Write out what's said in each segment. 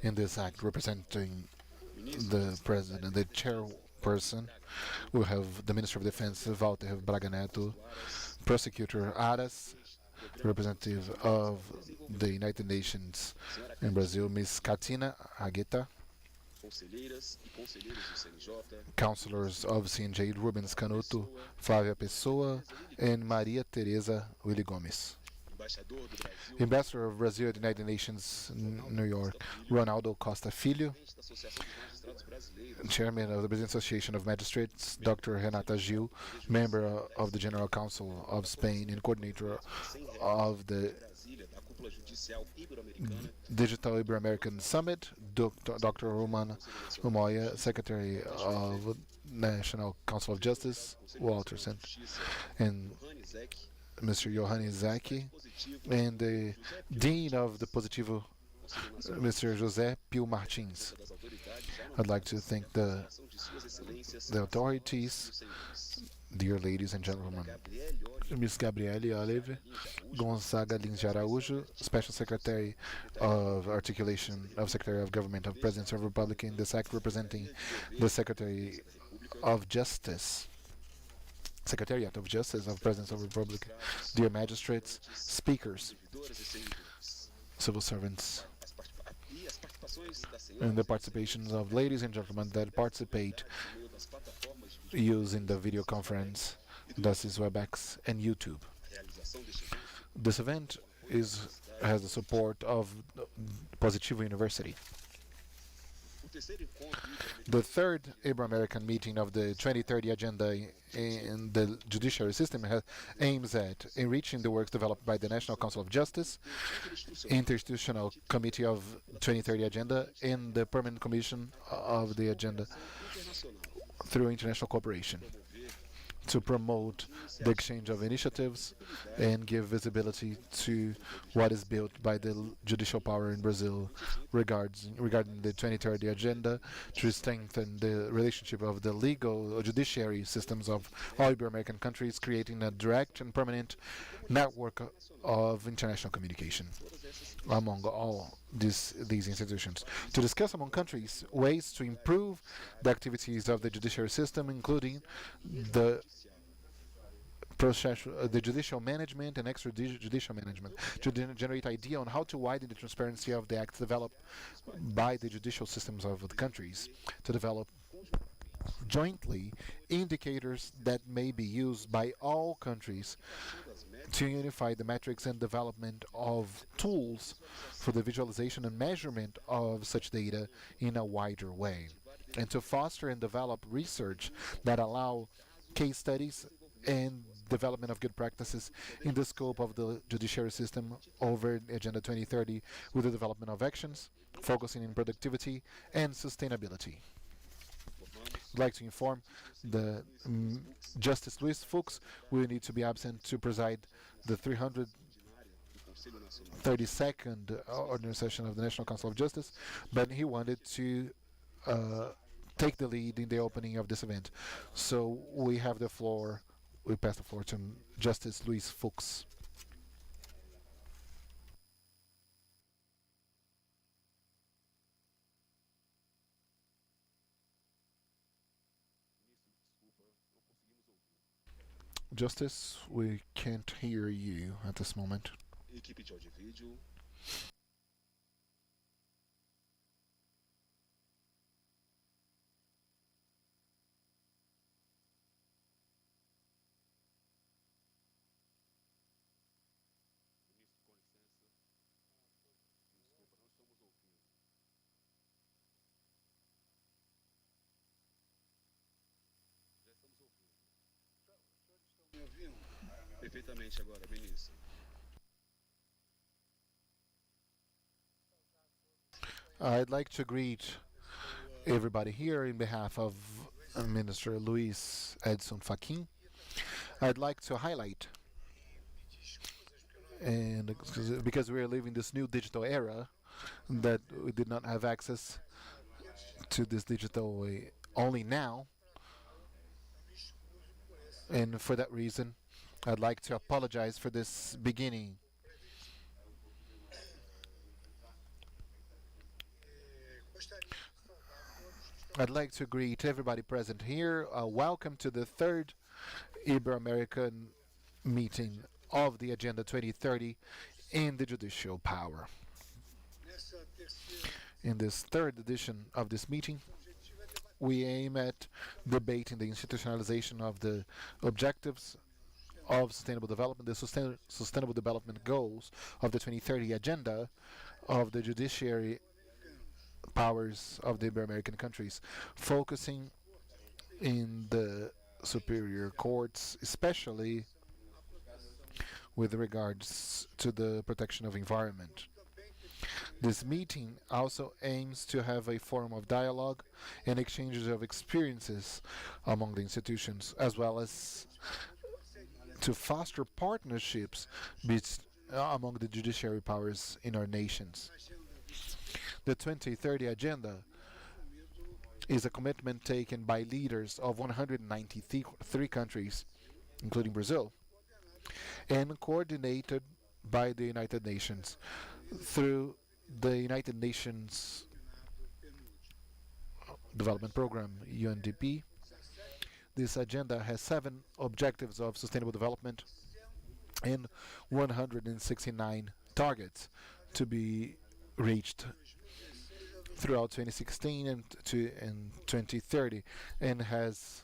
in this act, representing the president, the chairperson. We have the Minister of Defense, Walter Braga Neto, Prosecutor Aras, representative of the United Nations in Brazil, Ms. Katina Agueta, councilors of CNJ, Rubens Canuto, Flávia Pessoa, and Maria Teresa Willy Gomes. Ambassador of Brazil at the United Nations, New York, Ronaldo Costa Filho. Chairman of the Brazilian Association of Magistrates, Dr. Renata Gil, member of the General Council of Spain and coordinator of the Digital Ibero-American Summit, Dr. Roman Umoya, Secretary of National Council of Justice, Walterson, and Mr. Johannes Zaki, and the Dean of the Positivo, Mr. José Pio Martins. I'd like to thank the authorities, dear ladies and gentlemen. Ms. Gabriele Olive Gonzaga Lins de Araújo, Special Secretary of Articulation of Secretary of Government of Presidency of the Republic in this act, representing the Secretary of Justice. Secretariat of Justice of Presidents of the Republic, dear magistrates, speakers, civil servants, and the participations of ladies and gentlemen that participate using the video conference, thus is WebEx and YouTube. This event has the support of Positivo University. The third Ibero-American meeting of the 2030 Agenda in the judiciary system aims at enriching the works developed by the National Council of Justice, Interinstitutional Committee of 2030 Agenda, and the Permanent Commission of the Agenda through international cooperation, to promote the exchange of initiatives and give visibility to what is built by the judicial power in Brazil regarding the 2030 agenda, to strengthen the relationship of the legal or judiciary systems of all Ibero-American countries, creating a direct and permanent network of international communication among all these institutions, to discuss among countries ways to improve the activities of the judiciary system, including the the judicial management and extrajudicial management, to generate idea on how to widen the transparency of the acts developed by the judicial systems of the countries, to develop jointly indicators that may be used by all countries to unify the metrics and development of tools for the visualization and measurement of such data in a wider way, and to foster and develop research that allow case studies and development of good practices in the scope of the judiciary system over Agenda 2030, with the development of actions focusing in productivity and sustainability. I'd like to inform the Justice Luis Fux will need to be absent to preside the 332nd ordinary session of the National Council of Justice, but he wanted to take the lead in the opening of this event. So we have the floor. We pass the floor to Justice Luis Fux. Justice, we can't hear you at this moment. Perfeitamente agora, Benício. I'd like to greet everybody here in behalf of Minister Luis Edson Fachin. I'd like to highlight, and because we are living this new digital era, that we did not have access to this digital way only now, and for that reason, I'd like to apologize for this beginning. I'd like to greet everybody present here. Welcome to the third Ibero-American meeting of the Agenda 2030 in the judicial power. In this third edition of this meeting, we aim at debating the institutionalization of the objectives of sustainable development, the sustainable development goals of the 2030 agenda of the judiciary powers of the Ibero-American countries, focusing in the superior courts, especially with regards to the protection of environment. This meeting also aims to have a forum of dialogue and exchanges of experiences among the institutions, as well as to foster partnerships among the judiciary powers in our nations. The 2030 Agenda is a commitment taken by leaders of 193 countries, including Brazil, and coordinated by the United Nations through the United Nations Development Program, UNDP. This agenda has 7 objectives of sustainable development and 169 targets to be reached throughout 2016 and 2030, and has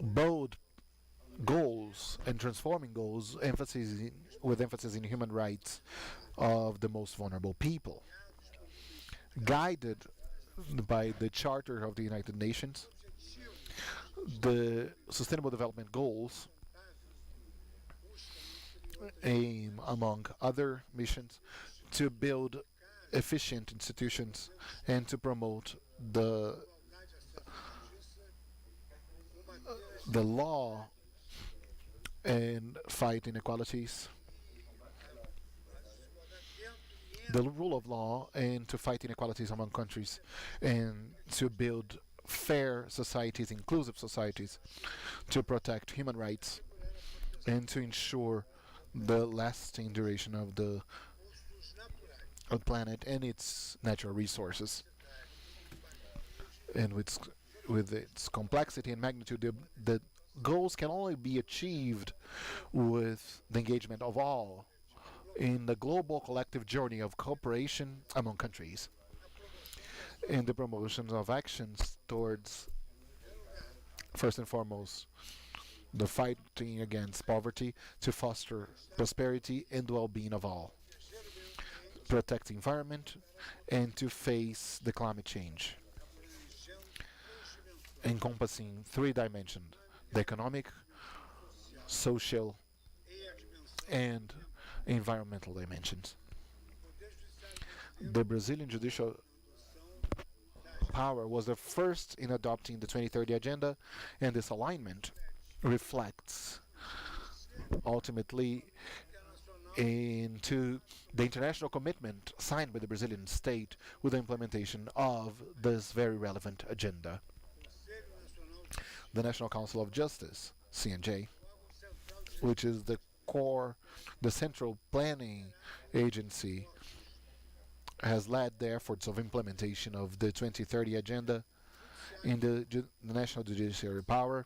bold goals and transforming goals, with emphasis in human rights of the most vulnerable people. Guided by the Charter of the United Nations, the Sustainable Development Goals aim, among other missions, to build efficient institutions and to promote the law and fight inequalities, the rule of law, and to fight inequalities among countries, and to build fair societies, inclusive societies, to protect human rights, and to ensure the lasting duration of the planet and its natural resources. And with its complexity and magnitude, the goals can only be achieved with the engagement of all in the global collective journey of cooperation among countries, in the promotion of actions towards, first and foremost, the fighting against poverty, to foster prosperity and well-being of all, protect the environment, and to face the climate change, encompassing 3 dimensions: the economic, social, and environmental dimensions. The Brazilian judicial power was the first in adopting the 2030 Agenda, and this alignment reflects ultimately into the international commitment signed by the Brazilian state with the implementation of this very relevant agenda. The National Council of Justice, CNJ, which is the central planning agency, has led the efforts of implementation of the 2030 Agenda in the national judiciary power,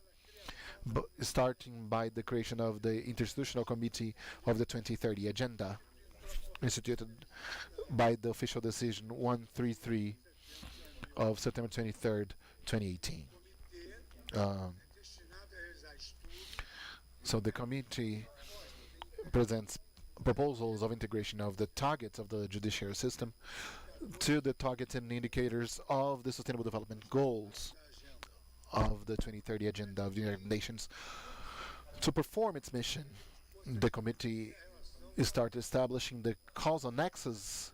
starting by the creation of the Interinstitutional Committee of the 2030 Agenda, instituted by the official decision 133 of September 23rd, 2018. So the committee presents proposals of integration of the targets of the judiciary system to the targets and indicators of the Sustainable Development Goals of the 2030 Agenda of the United Nations. To perform its mission, the committee started establishing the causal nexus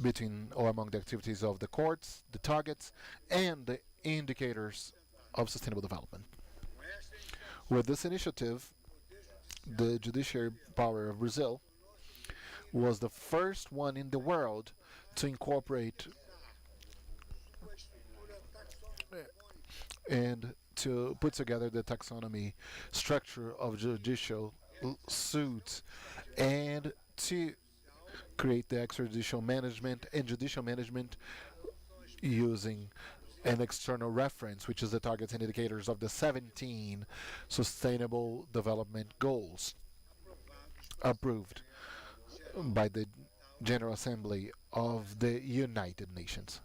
between or among the activities of the courts, the targets, and the indicators of sustainable development. With this initiative, the judiciary power of Brazil was the first one in the world to incorporate and to put together the taxonomy structure of judicial suits, and to create the extrajudicial management and judicial management using an external reference, which is the targets and indicators of the 17 Sustainable Development Goals approved by the General Assembly of the United Nations.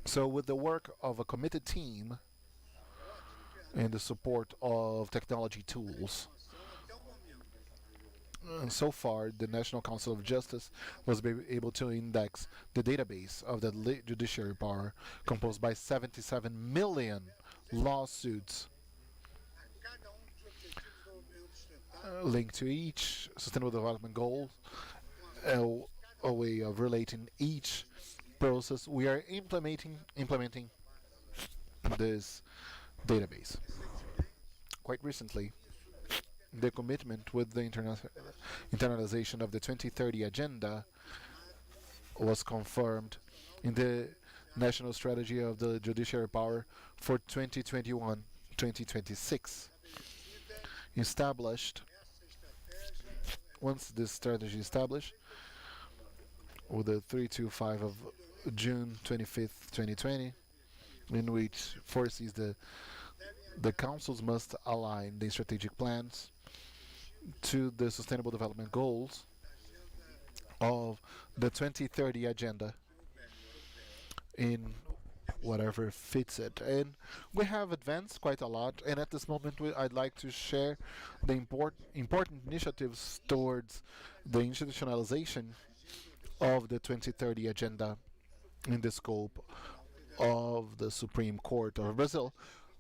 So, with the work of a committed team and the support of technology tools, and so far, the National Council of Justice was able to index the database of the judiciary power, composed by 77 million lawsuits linked to each Sustainable Development Goal, a way of relating each process. We are implementing this database. Quite recently, the commitment with the internalization of the 2030 agenda was confirmed in the national strategy of the judiciary power for 2021-2026. Established, once this strategy established, with the 325 of June 25th, 2020, in which foresees the councils must align the strategic plans to the Sustainable Development Goals of the 2030 agenda in whatever fits it. And we have advanced quite a lot, and at this moment I'd like to share the important initiatives towards the institutionalization of the 2030 agenda in the scope of the Supreme Court of Brazil.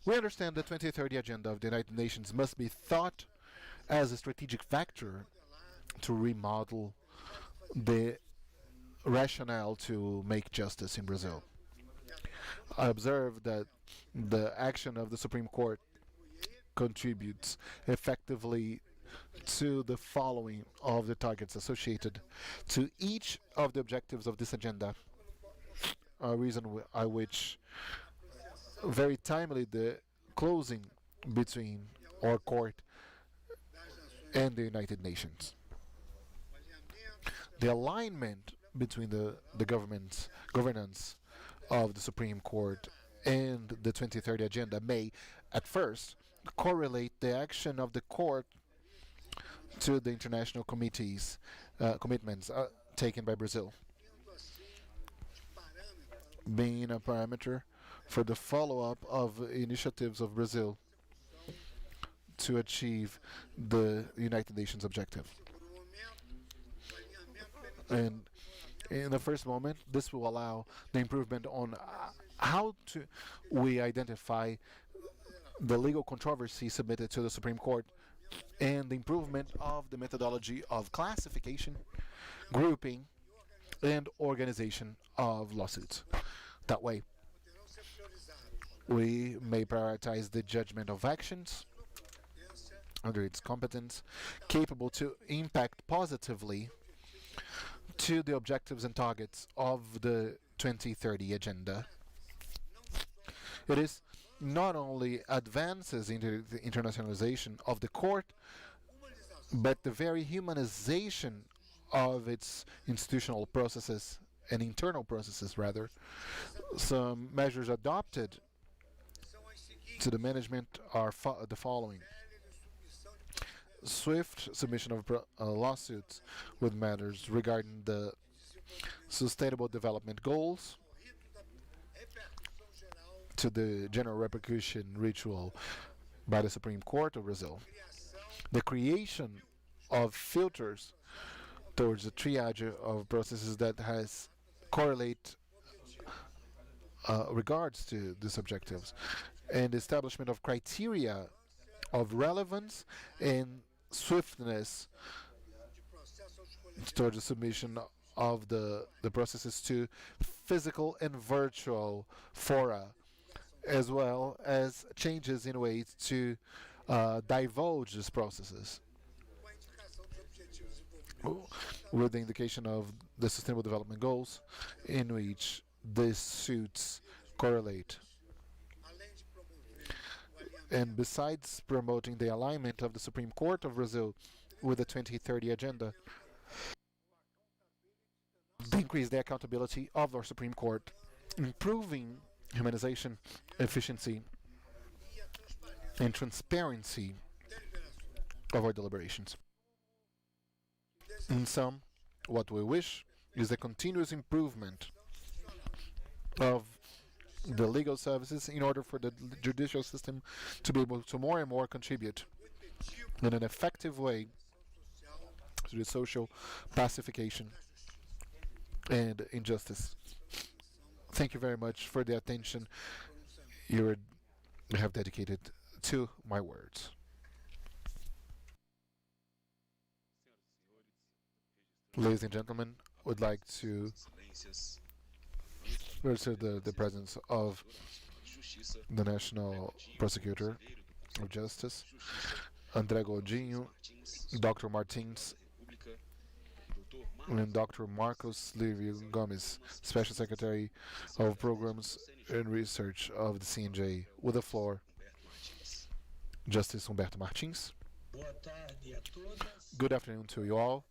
We understand the 2030 agenda of the United Nations must be thought as a strategic factor to remodel the rationale to make justice in Brazil. I observe that the action of the Supreme Court contributes effectively to the following of the targets associated to each of the objectives of this agenda, a reason which very timely the closing between our court and the United Nations. The alignment between the governance of the Supreme Court and the 2030 agenda may, at first, correlate the action of the court to the international committees commitments taken by Brazil, being a parameter for the follow-up of initiatives of Brazil to achieve the United Nations objective. And in the first moment, this will allow the improvement on how we identify the legal controversy submitted to the Supreme Court, and the improvement of the methodology of classification, grouping, and organization of lawsuits. That way, we may prioritize the judgment of actions under its competence, capable to impact positively to the objectives and targets of the 2030 agenda. It is not only advances into the internationalization of the court, but the very humanization of its institutional processes and internal processes, rather. Some measures adopted to the management are the following: swift submission of lawsuits with matters regarding the Sustainable Development Goals to the general repercussion ritual by the Supreme Court of Brazil. The creation of filters towards the triage of processes that has correlate regards to these objectives, and establishment of criteria of relevance and swiftness towards the submission of the processes to physical and virtual fora, as well as changes in ways to divulge these processes, with the indication of the Sustainable Development Goals, in which these suits correlate. And besides promoting the alignment of the Supreme Court of Brazil with the 2030 agenda, They increase the accountability of our Supreme Court, improving humanization, efficiency, and transparency of our deliberations. In sum, what we wish is a continuous improvement of the legal services in order for the judicial system to be able to more and more contribute in an effective way to the social pacification and injustice. Thank you very much for the attention you have dedicated to my words. Ladies and gentlemen, would like to register the presence of the National Prosecutor of Justice, André Godinho, Dr. Martins, and Dr. Marcos Livio Gomes, Special Secretary of Programs and Research of the CNJ. With the floor, Justice Humberto Martins. Good afternoon to you all.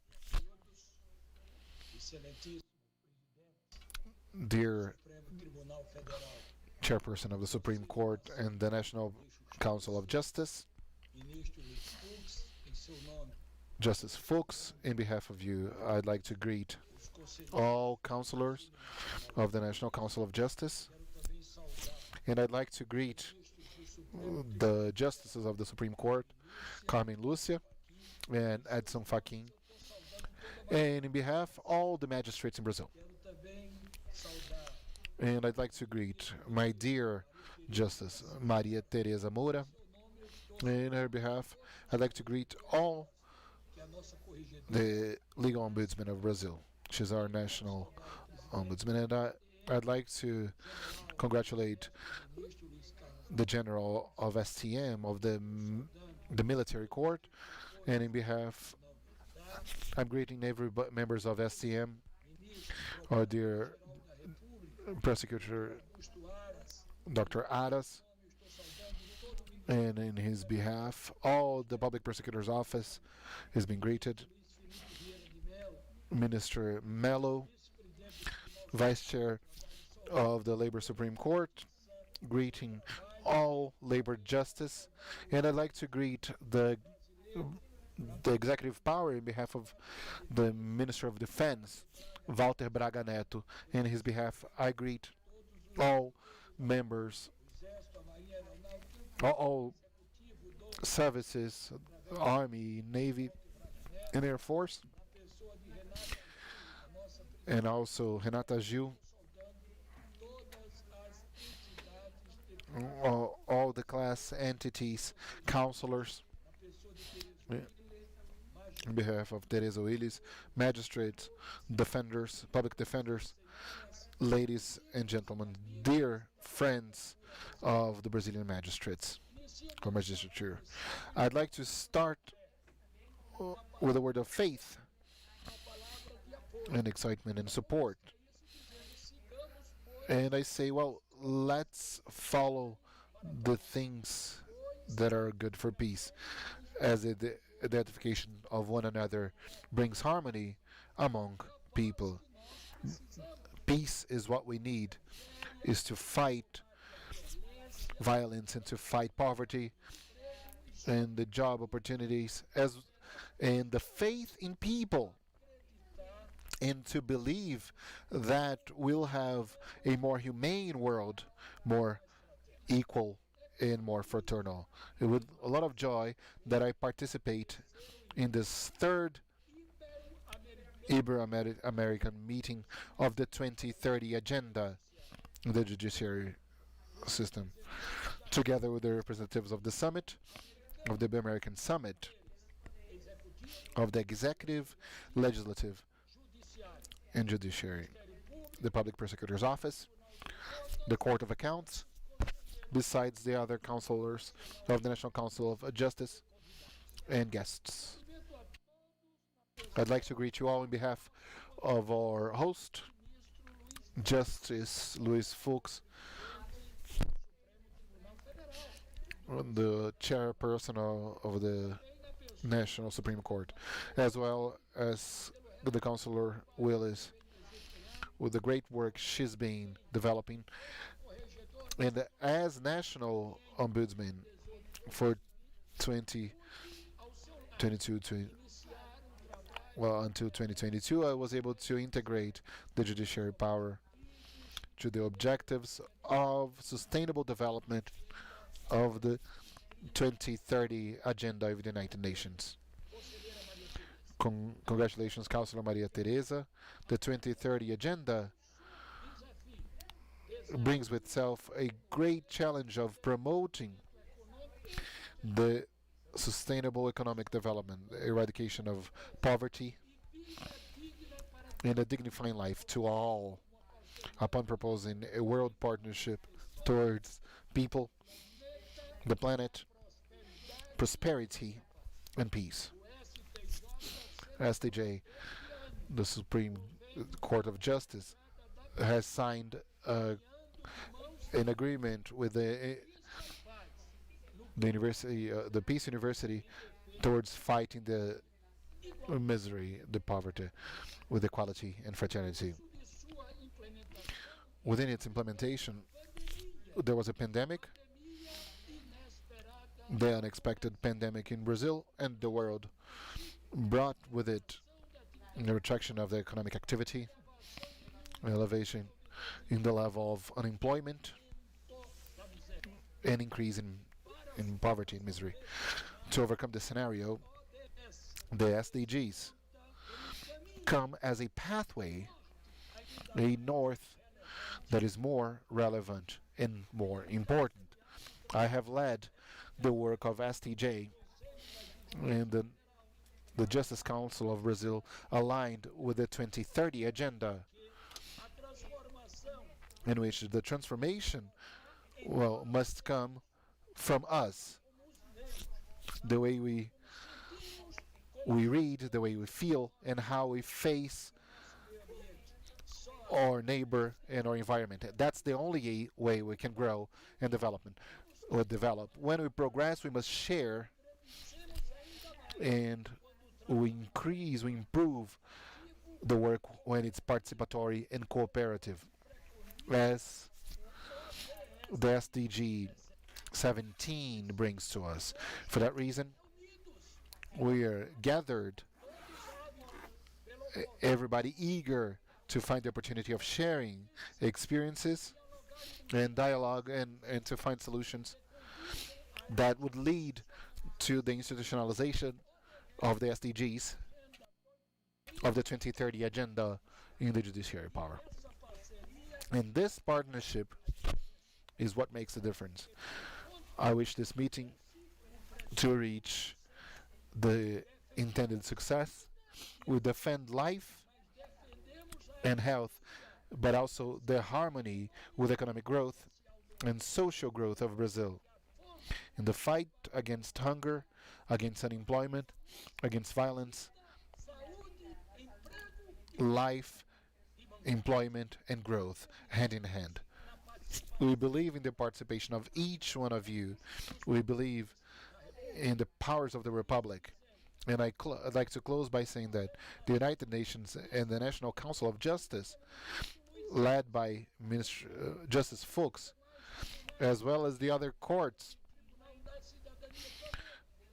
Dear Chairperson of the Supreme Court and the National Council of Justice, Justice Fuchs, in behalf of you, I'd like to greet all counselors of the National Council of Justice, and I'd like to greet the justices of the Supreme Court, Carmen Lúcia and Edson Fachin, and in behalf of all the magistrates in Brazil. And I'd like to greet my dear Justice Maria Teresa Moura. In her behalf, I'd like to greet all the legal ombudsman of Brazil. She's our national ombudsman, and I'd like to congratulate the general of STM of the military court, and in behalf, I'm greeting every members of STM, our dear prosecutor Dr. Aras, and in his behalf, all the public prosecutor's office has been greeted. Minister Mello, Vice Chair of the Labor Supreme Court, greeting all labor justice, and I'd like to greet the executive power in behalf of the Minister of Defense, Walter Braga Neto. In his behalf, I greet all members, all services, Army, Navy, and Air Force, and also Renata Gil, all the class entities, counselors, on behalf of Teresa Willis, magistrates, defenders, public defenders, ladies and gentlemen, dear friends of the Brazilian magistrates or magistrature. I'd like to start with a word of faith and excitement and support. And I say, well, let's follow the things that are good for peace, as the identification of one another brings harmony among people. Peace is what we need, is to fight violence and to fight poverty and the job opportunities, and the faith in people, and to believe that we'll have a more humane world, more equal and more fraternal. It with a lot of joy that I participate in this third Ibero-American meeting of the 2030 agenda in the judiciary system, together with the representatives of the summit, of the Ibero-American Summit, of the executive, legislative, and judiciary, the public prosecutor's office, the Court of Accounts, besides the other counselors of the National Council of Justice and guests. I'd like to greet you all on behalf of our host, Justice Luis Fuchs, the chairperson of the National Supreme Court, as well as the Councilor Willis with the great work she's been developing. And as national ombudsman for 2022 until 2022, I was able to integrate the judiciary power to the objectives of sustainable development of the 2030 agenda of the United Nations. Congratulations, Councilor Maria Teresa. The 2030 agenda brings with itself a great challenge of promoting the sustainable economic development, eradication of poverty, and a dignifying life to all, upon proposing a world partnership towards people, the planet, prosperity, and peace. STJ, the Supreme Court of Justice, has signed an agreement with the university, the Peace University, towards fighting the misery, the poverty, with equality and fraternity. Within its implementation, there was a pandemic, the unexpected pandemic in Brazil and the world brought with it the retraction of the economic activity, elevation in the level of unemployment, and increase in poverty and misery. To overcome this scenario, the SDGs come as a pathway, a north that is more relevant and more important. I have led the work of STJ and the Justice Council of Brazil aligned with the 2030 agenda, in which the transformation must come from us, the way we read, the way we feel, and how we face our neighbor and our environment. That's the only way we can grow and develop. When we progress, we must share, and we increase, we improve the work when it's participatory and cooperative. As the SDG 17 brings to us. For that reason, we are gathered, everybody eager to find the opportunity of sharing experiences and dialogue, and to find solutions that would lead to the institutionalization of the SDGs of the 2030 agenda in the judiciary power. And this partnership is what makes the difference. I wish this meeting to reach the intended success. We defend life and health, but also the harmony with economic growth and social growth of Brazil. In the fight against hunger, against unemployment, against violence, life, employment, and growth, hand in hand. We believe in the participation of each one of you. We believe in the powers of the Republic. And I'd like to close by saying that the United Nations and the National Council of Justice, led by Justice Fuchs, as well as the other courts,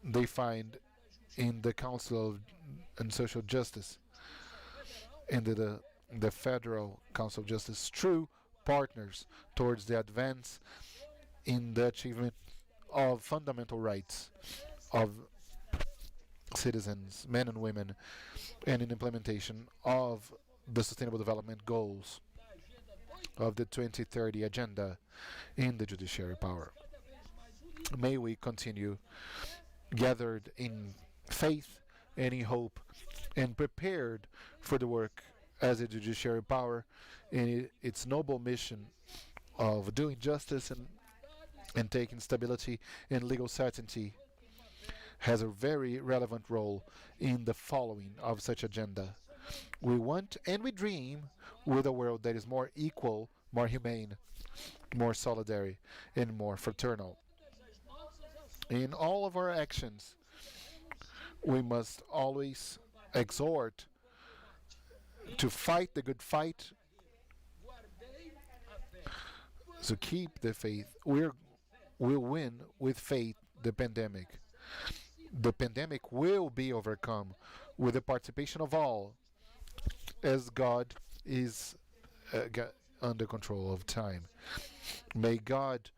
they find in the Council of Social Justice and the Federal Council of Justice true partners towards the advance in the achievement of fundamental rights of citizens, men and women, and in implementation of the Sustainable Development Goals of the 2030 agenda in the judiciary power. May we continue gathered in faith and in hope and prepared for the work as a judiciary power in its noble mission of doing justice and taking stability and legal certainty, has a very relevant role in the following of such agenda. We want and we dream with a world that is more equal, more humane, more solidary, and more fraternal. In all of our actions, we must always exhort to fight the good fight to keep the faith. We'll win with faith the pandemic. The pandemic will be overcome with the participation of all, as God is under control of time. May God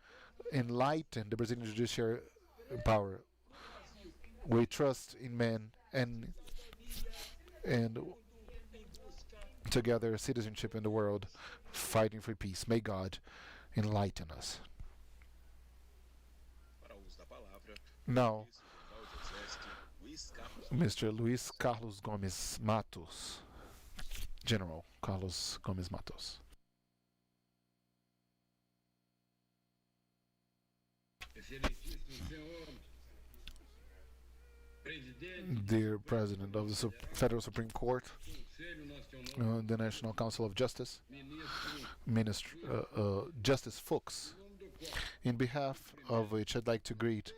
enlighten the Brazilian judiciary power. We trust in men and together citizenship in the world, fighting for peace. May God enlighten us. Now, Mr. Luis Carlos Gomes Matos, General Carlos Gomes Matos. Dear President of the Federal Supreme Court, the National Council of Justice, Justice Fuchs, in behalf of which I'd like to greet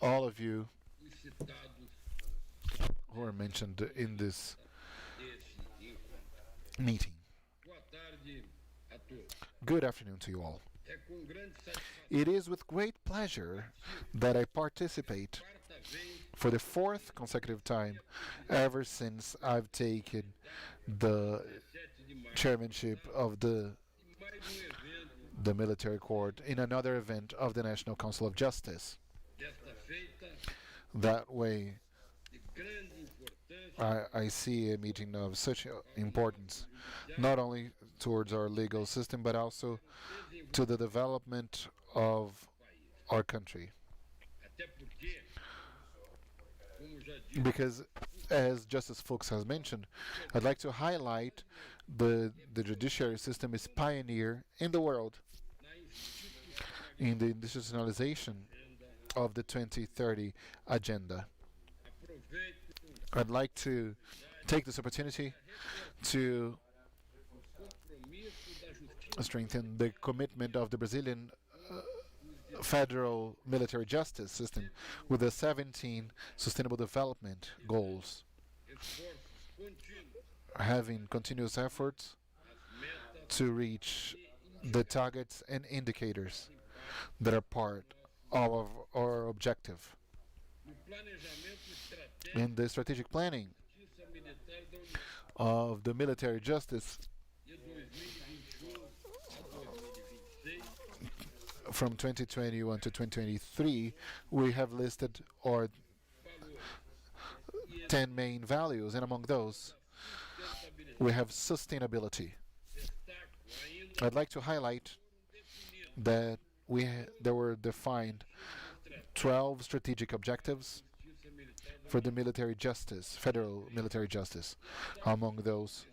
all of you who are mentioned in this meeting. Good afternoon to you all. It is with great pleasure that I participate for the fourth consecutive time ever since I've taken the chairmanship of the military court in another event of the National Council of Justice. That way, I see a meeting of such importance, not only towards our legal system, but also to the development of our country. Because, as Justice Fuchs has mentioned, I'd like to highlight the judiciary system is pioneer in the world in the institutionalization of the 2030 agenda. I'd like to take this opportunity to strengthen the commitment of the Brazilian federal military justice system with the 17 Sustainable Development Goals, having continuous efforts to reach the targets and indicators that are part of our objective. In the strategic planning of the military justice from 2021 to 2023, we have listed our 10 main values, and among those, we have sustainability. I'd like to highlight that there were defined 12 strategic objectives for the military justice, federal military justice. Among those,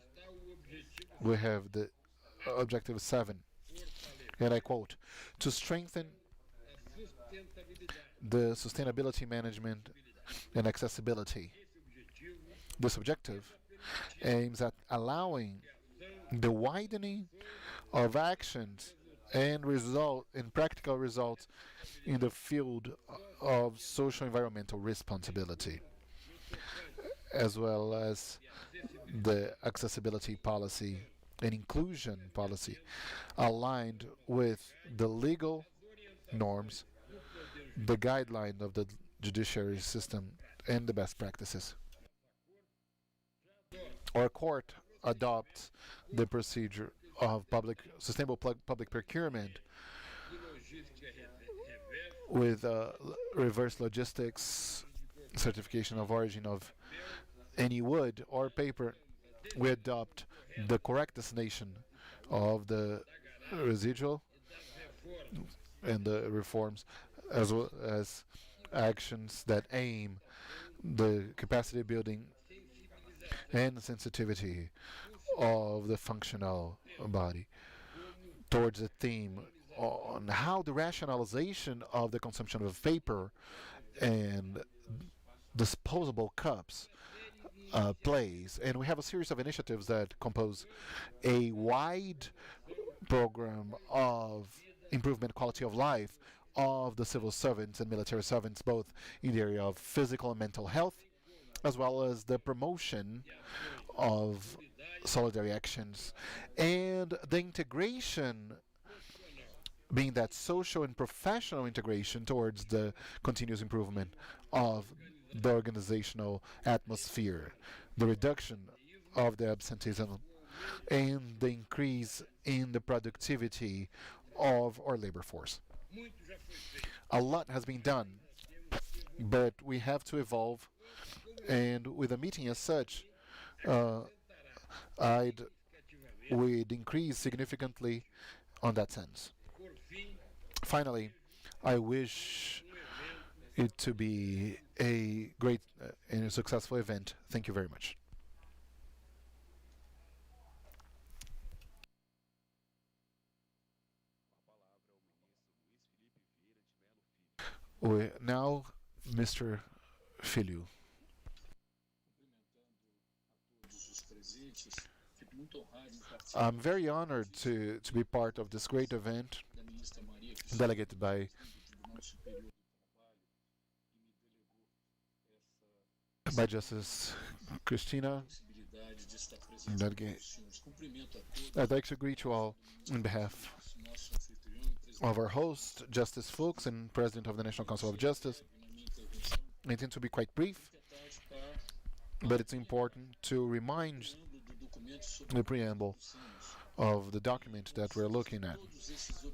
we have the objective 7, and I quote, to strengthen the sustainability management and accessibility. This objective aims at allowing the widening of actions and practical results in the field of social environmental responsibility, as well as the accessibility policy and inclusion policy aligned with the legal norms, the guideline of the judiciary system, and the best practices. Our court adopts the procedure of sustainable public procurement with reverse logistics, certification of origin of any wood or paper. We adopt the correct destination of the residual and the reforms, as well as actions that aim the capacity building and sensitivity of the functional body towards a theme on how the rationalization of the consumption of paper and disposable cups plays. And we have a series of initiatives that compose a wide program of improvement quality of life of the civil servants and military servants, both in the area of physical and mental health, as well as the promotion of solidary actions and the integration being that social and professional integration towards the continuous improvement of the organizational atmosphere, the reduction of the absenteeism, and the increase in the productivity of our labor force. A lot has been done, but we have to evolve, and with a meeting as such, uh, I'd would increase significantly on that sense. Finally, I wish it to be a great and a successful event. Thank you very much. Now, Mr. Filho. I'm very honored to be part of this great event delegated by Justice Christina. I'd like to greet you all on behalf of our host, Justice Fuchs, and President of the National Council of Justice. I intend to be quite brief, but it's important to remind the preamble of the document that we're looking at,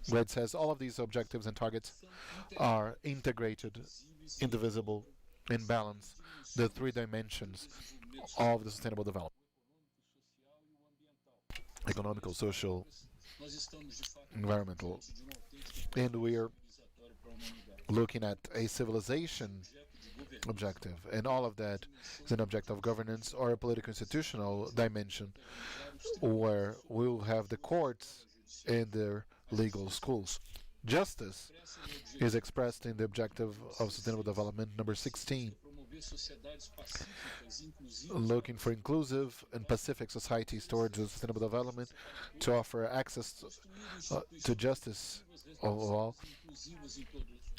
where it says all of these objectives and targets are integrated, indivisible, and balance the three dimensions of the sustainable development: economical, social, environmental. And we are looking at a civilization objective, and all of that is an objective of governance or a political institutional dimension, where we'll have the courts and their legal schools. Justice is expressed in the objective of sustainable development number 16, looking for inclusive and pacific societies towards sustainable development, to offer access to justice of all,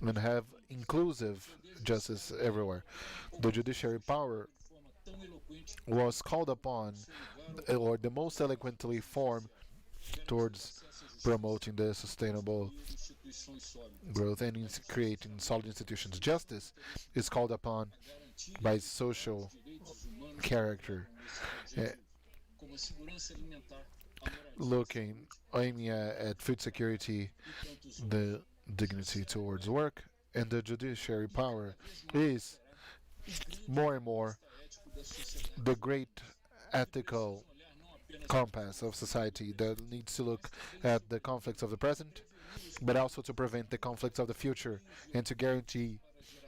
and have inclusive justice everywhere. The judiciary power was called upon, or the most eloquently formed, towards promoting the sustainable growth and creating solid institutions. Justice is called upon by social character, aiming at food security, the dignity towards work, and the judiciary power is more and more the great ethical compass of society that needs to look at the conflicts of the present, but also to prevent the conflicts of the future and to guarantee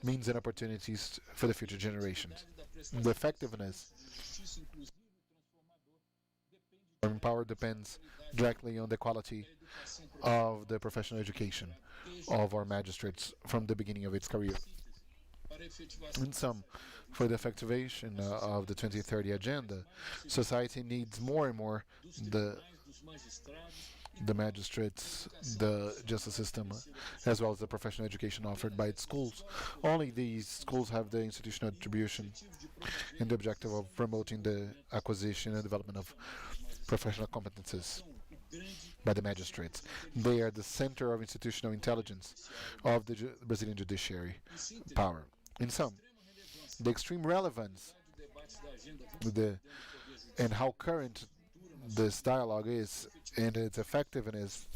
means and opportunities for the future generations. The effectiveness of power depends directly on the quality of the professional education of our magistrates from the beginning of its career. In sum, for the effectivation of the 2030 agenda, society needs more and more the magistrates, the justice system, as well as the professional education offered by its schools. Only these schools have the institutional attribution and the objective of promoting the acquisition and development of professional competences by the magistrates. They are the center of institutional intelligence of the Brazilian judiciary power. In sum, the extreme relevance and how current this dialogue is, and its effectiveness,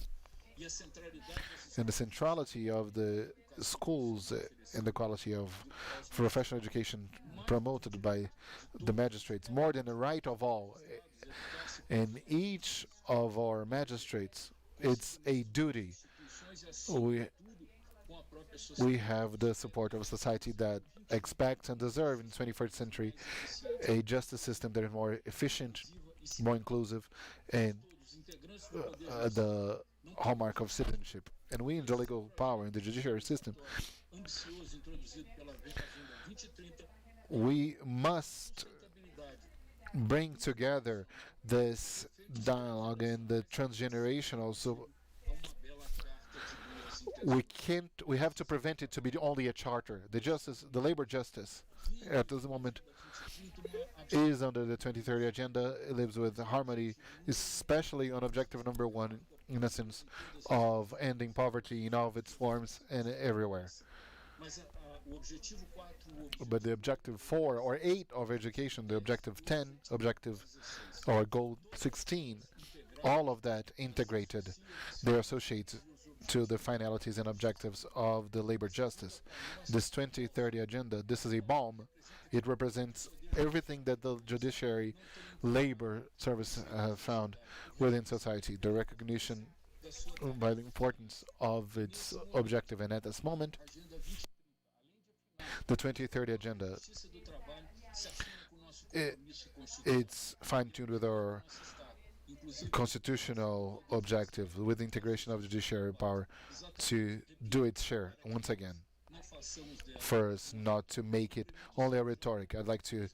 and the centrality of the schools and the quality of professional education promoted by the magistrates, more than the right of all. And each of our magistrates, it's a duty. We have the support of a society that expects and deserves in the 21st century a justice system that is more efficient, more inclusive, and the hallmark of citizenship. And we in the legal power, in the judiciary system, we must bring together this dialogue and the transgenerational. So we have to prevent it to be only a charter. The labor justice at this moment is under the 2030 agenda. It lives with harmony, especially on objective number 1, in a sense of ending poverty in all of its forms and everywhere. But the objective 4 or 8 of education, the objective 10, objective or goal 16, all of that integrated, they associate to the finalities and objectives of the labor justice. This 2030 agenda, this is a bomb. It represents everything that the judiciary labor service have found within society. The recognition by the importance of its objective, and at this moment, the 2030 agenda, it, it's fine-tuned with our constitutional objective, with the integration of judiciary power to do its share once again. First, not to make it only a rhetoric. I'd like to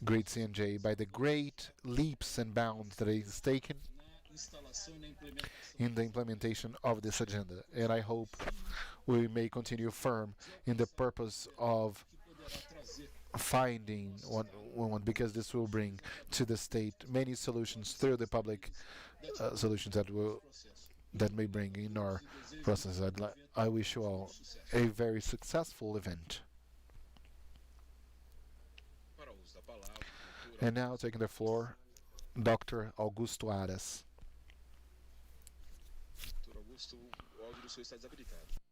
greet CNJ by the great leaps and bounds that it has taken in the implementation of this agenda, and I hope we may continue firm in the purpose of finding one, because this will bring to the state many solutions through the public solutions that may bring in our process. I wish you all a very successful event. And now taking the floor, Dr. Augusto Aras. Doutor Augusto, o áudio do senhor está desabilitado.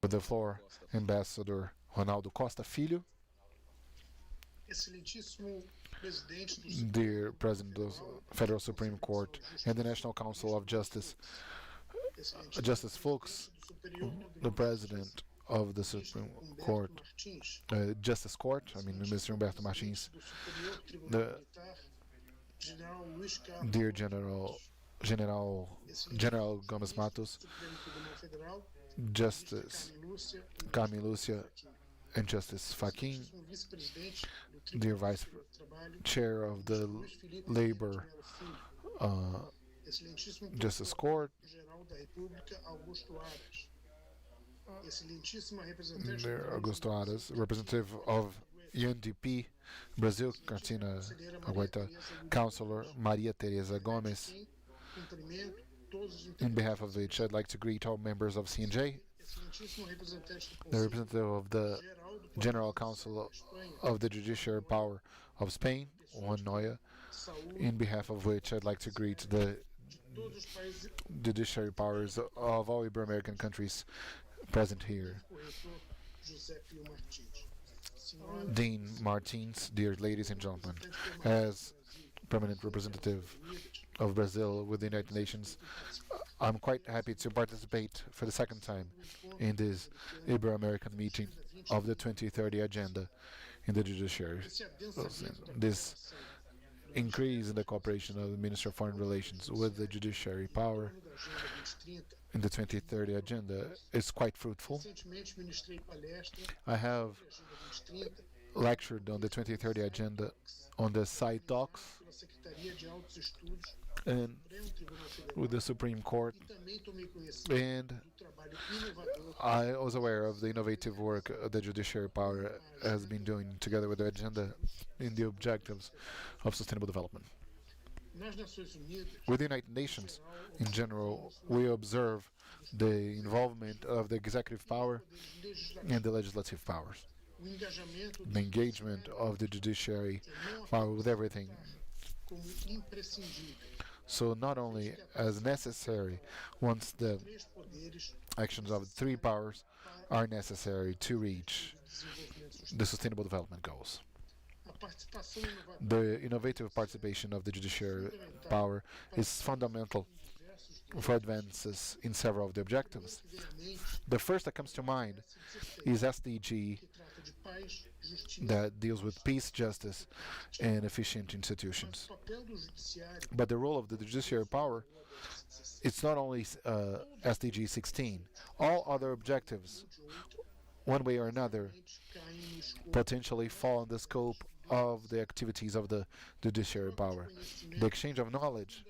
With the floor, Ambassador Ronaldo Costa Filho, Excelentíssimo presidente do dear President of the Federal Supreme Court and the National Council of Justice, excelentíssimo Justice Fuchs, presidente do Superior the Tribunal de President of the Justiça, Supreme Humberto Court, Martins, Justice Court, I mean Mr. Humberto Martins, do Superior Tribunal the Militar, General Luiz Carlos dear Gomes General Matos, General excelentíssimo General Gomes juiz Matos, do Supremo Tribunal Federal, Justice Carmen Lúcia e Carmen Justice Lúcia, Fachin, and Justice Faquin, excelentíssimo vice-presidente do dear Tribunal Vice Superior do Trabalho, Chair of the Luiz Felipe Labor Vieira de Mello Filho, excelentíssimo Justice Court, Procurador-Geral da República Augusto Aras, excelentíssima representante dear do Augusto Aras, representative of UNDP Brazil, Cartina Agüeta, Councilor Maria Teresa Gomes. quem cumprimento todos os In behalf of which, I'd like to greet all members of CNJ, excelentíssimo representante do the Conselho representative of the Geral do General Parlamento Council da Espanha, of the Judiciary Power of Spain, Juan Noya, saúde in behalf of which I'd like to greet the de todos os países judiciary powers of all Ibero-American countries present here. corretor José Pio Martins. Senhora Dean Martins, dear ladies and gentlemen, as permanent representative of Brazil with the United Nations, I'm quite happy to participate for the second time in this Ibero-American meeting of the 2030 Agenda in the Judiciary. esse adensamento da This increase in the cooperation of the Ministry of Foreign Relations with the judiciary power da Agenda 2030. in the 2030 Agenda is quite fruitful. Recentemente ministrei palestra I have sobre a Agenda 2030 lectured on the 2030 Agenda on the side docs pela Secretaria de Altos Estudos and do Supremo Tribunal Federal with the Supreme Court, e também tomei conhecimento and do trabalho inovador I was aware of the innovative work the judiciary power has been doing together with the agenda in the objectives of sustainable development. nas Nações Unidas. With the United Nations, in general, we observe the involvement of the executive power and the legislative powers, O engajamento the engagement of the judiciary power with everything. como imprescindível. So not only as necessary once the Três poderes actions of three powers are necessary to reach do desenvolvimento sustentável. the sustainable development goals. A participação inovadora The innovative participation of the judiciary power is fundamental em diversos for advances in several of the objectives. que vem à mente The first that comes to mind is SDG, que trata de paz, justiça. that deals with peace, justice, and efficient Mas institutions. o papel do judiciário But the role of the judiciary power, it's not only SDG 16. All other objectives, de outro one way or another, caem no escopo potentially fall in the scope of the activities of the judiciary power. The exchange of knowledge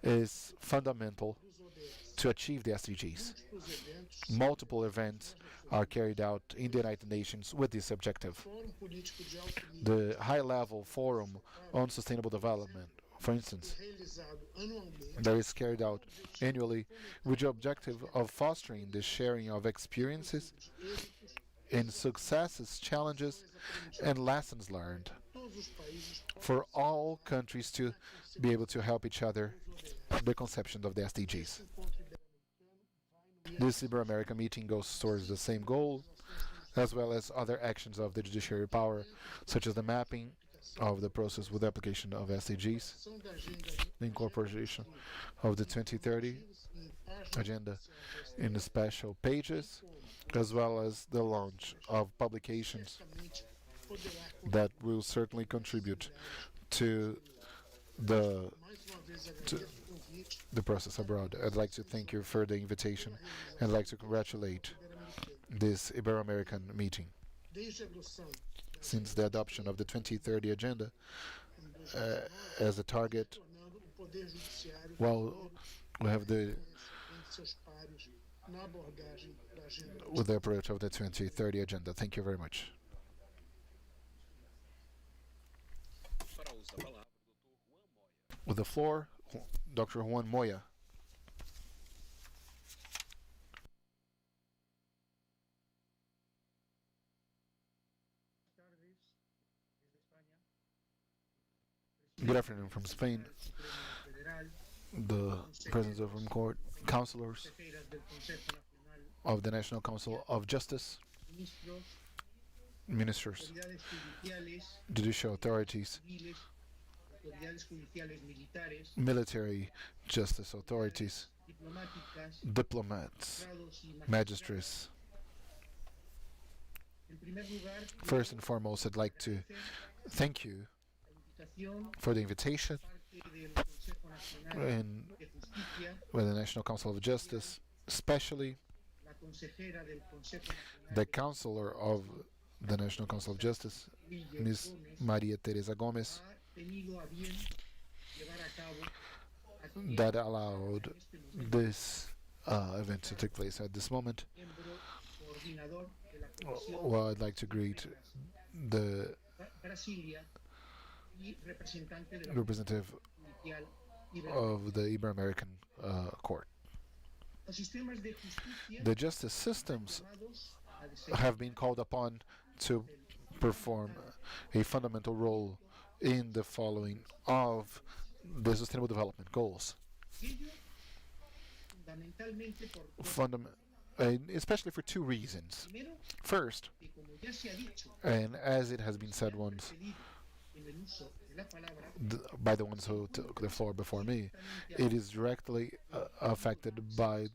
is fundamental dos ODS. to achieve the SDGs. Múltiplos eventos, Multiple events are carried out in the United Nations with this objective. Fórum Político de Alto Nível, The High Level Forum on Sustainable Development, for instance, realizado anualmente, that is carried out annually with the objective of fostering the sharing of experiences de êxitos, in successes, challenges, and lessons learned todos os países for all countries to be able to help each other the conception of the SDGs. encontro ibero-americano vai no This Ibero-American meeting goes towards the same goal, as well as other actions of the judiciary power, such as the mapping of the process with application of SDGs, ação da agenda the incorporation of the 2030 em páginas agenda in the special pages, as well as the launch of publications certamente poderá that will certainly contribute to the mais uma vez agradeço o convite the process abroad. I'd like to thank you for the invitation and I'd like to congratulate ibero-americano. this Ibero-American meeting. Desde a adoção Since the adoption of the 2030 agenda em 2019, as a target, tornando o poder judiciário well, we have the entre seus pares na abordagem da agenda. with the approach of the 2030 agenda. Thank you very much. Para o uso da palavra, Dr. Juan Moya. With the floor, Dr. Juan Moya. Good afternoon from Spain. Federal, The President of the Supreme Court, councilors, secretarias del Consejo Nacional of the National Council of Justice, ministros, ministers, autoridades judiciales, judicial authorities, civiles, autoridades judiciales militares, military justice authorities, diplomáticas, diplomats, magistrados y magistrados. magistrates. En primer lugar, First and foremost, I'd like to thank you la invitación for the invitation parte del Consejo Nacional and de Justicia, with the National Council of Justice, especially la consejera del Consejo Nacional the counselor of the National Council of Justice, Miguel Ms. Gómez, Maria Teresa Gomez, ha tenido a bien llevar a cabo aquí that allowed en este momento this event to take place at this moment. miembro coordinador de la Comisión Well, I'd like to greet the Brasilia y representante de la representative Judicial Ibero. of the Ibero-American Court. Los sistemas de justicia The justice systems llamados a desempeñar have been called upon to perform a fundamental role in the following of the Sustainable Development Goals, ello fundamentalmente por dos. Especially for two reasons. Primero, First, que como ya se ha dicho and as it has been said once precedido en el uso de la palabra, by the ones who took the floor before me, it is directly affected by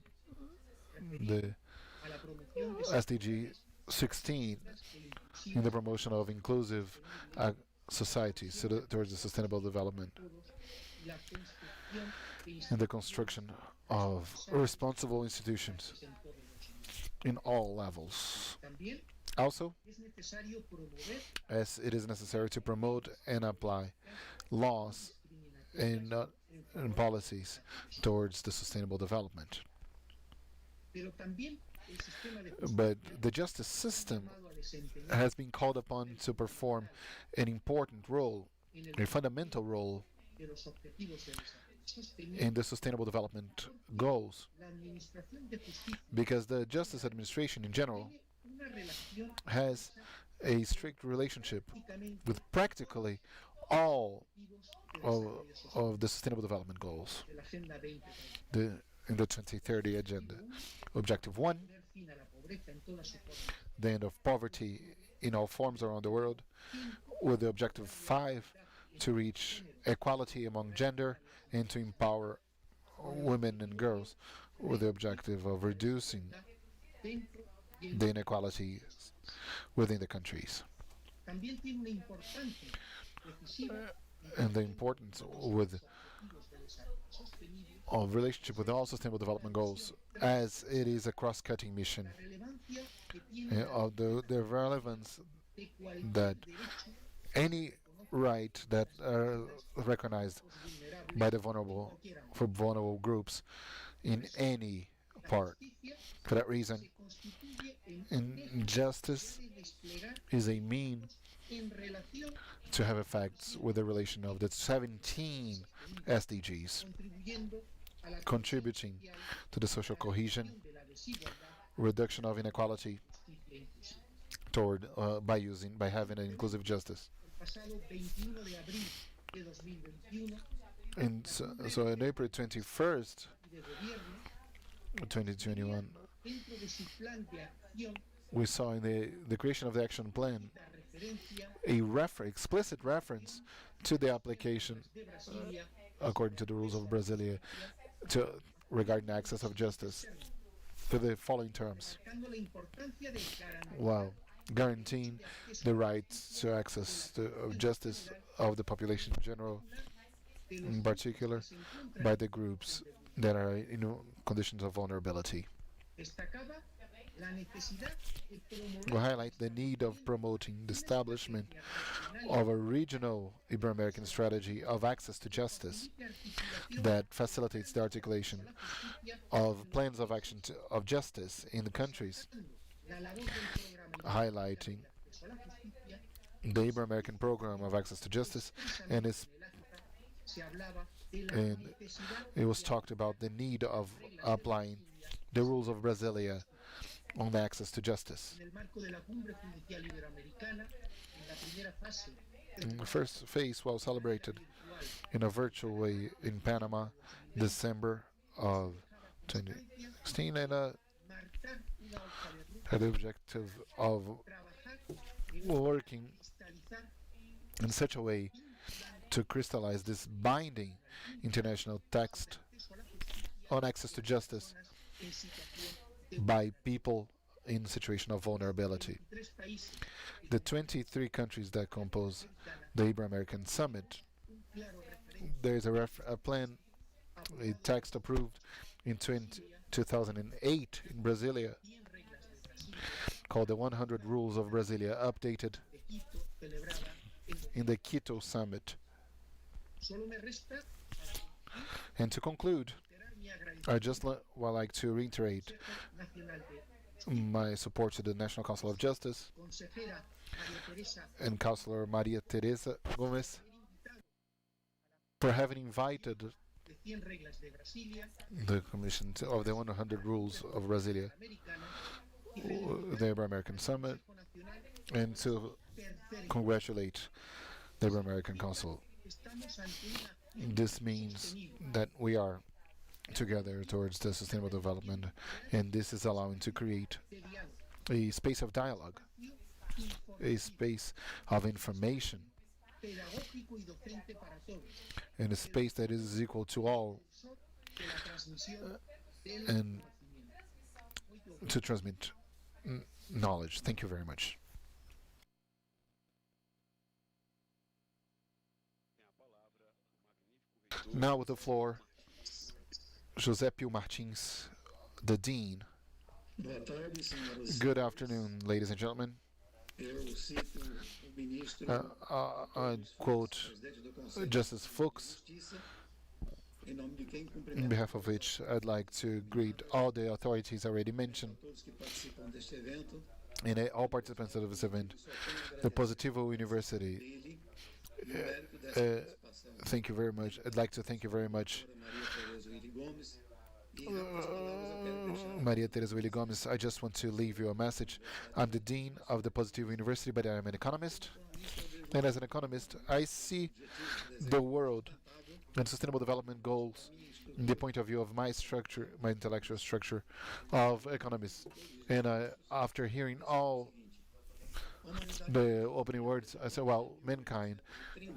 the a la promoción de SDG 16 in the promotion of inclusive societies towards the sustainable development la construcción de and the construction of responsible institutions instituciones en todos los in all levels. También Also, es necesario promover as it is necessary to promote and apply laws and policies towards the sustainable development. pero también el sistema de justicia But the justice system llamado a desempeñar has been called upon to perform an important role, en el a fundamental role de los objetivos de desarrollo sostenible. in the sustainable development goals, La administración de justicia because the justice administration in general tiene una relación has a strict relationship prácticamente with practically all objetivos de of, desarrollo sostenible of the sustainable development goals de la Agenda 2030. in the 2030 agenda. Objective 1, Poner fin a la pobreza en todas sus formas. the end of poverty in all forms around the world, with the objective 5, to reach equality among gender and to empower women and girls, with the objective of reducing Dentro y en the inequalities within the countries, también tiene una importante, decisiva and the importance with objetivos de desarrollo sostenible. of relationship with all sustainable development goals, as it is a cross-cutting mission, La relevancia que tiene of the relevance de igualdad that de derecho any right that are recognized a los vulnerables by the vulnerable for vulnerable groups in any part. justicia For that reason, se constituye en un eje justice de desplegar is a mean en relación to have effects with the relation of the 17 SDGs, contribuyendo a la contributing to the social cohesion, reducción de la desigualdad, reduction of inequality justicia inclusiva. toward by having an inclusive justice. El pasado 21 de abril de 2021, And so on April 21st, y de gobierno, 2021, dentro de su plan de acción, we saw in the creation of the action plan la referencia a explicit reference to the application de Brasilia according to the rules of Brasilia regarding access of justice to the following terms. marcando la importancia de garantizar Wow. Guaranteeing the right to access of justice of the population in general, de los in particular que se encuentran by the groups that are in conditions of vulnerability. destacaba la necesidad de promover We highlight the need of promoting the establishment of a regional Ibero-American strategy of access to justice that facilitates the articulation of plans of action of justice in the countries, la labor del programa highlighting acceso a la justicia. the Ibero-American program of access to justice, and Se hablaba de la and necesidad it was talked about the need of applying the rules of Brasilia on the access to justice. en el marco de la Cumbre Judicial Iberoamericana en la primera fase The first phase was celebrated virtual in a virtual way in Panama, December of 2016, and marcar had the objective of trabajar working cristalizar in such a way to crystallize this binding international text acceso a la justicia on access to justice personas en situación de by people in situation of vulnerability. 23 países The 23 countries that compose the Ibero-American Summit, un claro referente there is a plan, a text approved in 2008 in Brasilia y en reglas de Brasil called the 100 Rules of Brasilia, updated de Quito celebrada en in the Quito Summit. Solo me resta And to conclude, reiterar mi I just would like to reiterate Consejo Nacional de my support to the National Council of Justice Consejera María Teresa and Councilor Maria Teresa Gomes haber invitado for having invited de 100 reglas de Brasilia, the Commission of the 100 Rules of Brasilia, Americana y the Ibero-American Summit, Consejo Nacional and to tercer. congratulate the Ibero-American Council. Estamos ante una acción This means sostenible that we are together towards the sustainable development, and this is allowing to create de diálogo, a space of dialogue, a informativo, space of information, pedagógico y docente para todos, and a space that is equal to all so de la transmisión del and conocimiento. Muy bien. to transmit knowledge. Thank you very much. Tem a palavra o magnífico reitor Now with the floor, José Pio Martins, the Dean. Boa tarde, senhoras. Good afternoon, ladies and gentlemen. Eu cito o ministro I quote presidente do Conselho Justice de Fuchs, Justiça, em nome de quem in cumprimento behalf of which I'd like to greet all the authorities already mentioned todos que participam deste evento. and all participants of this event. Só tenho a The agradecer Positivo University, dele e o mérito dessa participação. thank you very much. I'd like to thank you very much, Doutora Maria Tereza Willy Gomes. E as palavras eu quero deixar Maria Teresa Willy Gomes. I just want to leave you a message. I'm the Dean of the Positivo University, but I'm an economist. And as an economist, I see the world and sustainable development goals in the point of view of my structure, my intellectual structure of economists. And after hearing all a humanidade. the opening words, I said, well, mankind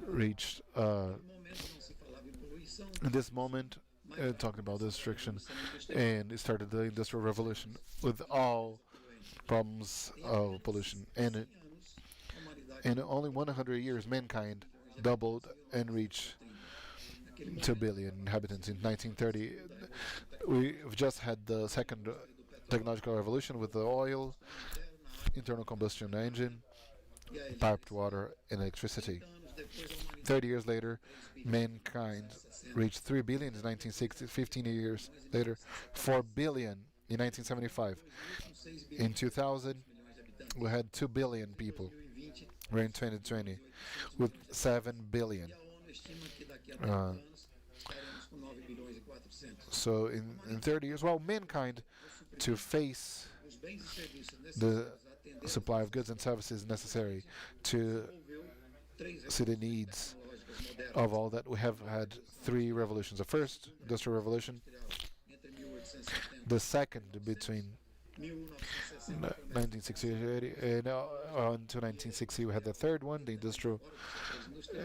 reached, No momento não se falava em poluição, in this moment, talking about destruction, and it started the Industrial Revolution with all problems of pollution. And anos, a humanidade in only 100 years, mankind doubled and reached naquele 2 billion inhabitants. In 1930, we've just had the second technological revolution with the oil, internal combustion engine, e a piped water, and electricity. anos depois a humanidade 30 years later, mankind reached 3 billion in 1960. 15 years later, 4 billion in 1975. com 6 bilhões In 2000, de habitantes. we had 2 billion people. 2020, We're in 2020 with 7 billion. e a ONU estima que daqui a 30 anos estaremos com 9 bilhões e 400. So in 30 years, well, mankind, to face Os bens e serviços the necessários a atender supply of goods and services necessary to desenvolveu três see the needs tecnológicas modernas of all that, we have had 3 revolutions. The first, Industrial Revolution. entre 1870 The second, between e 1960. 1960 and until 1960, we had the third one, the industrial,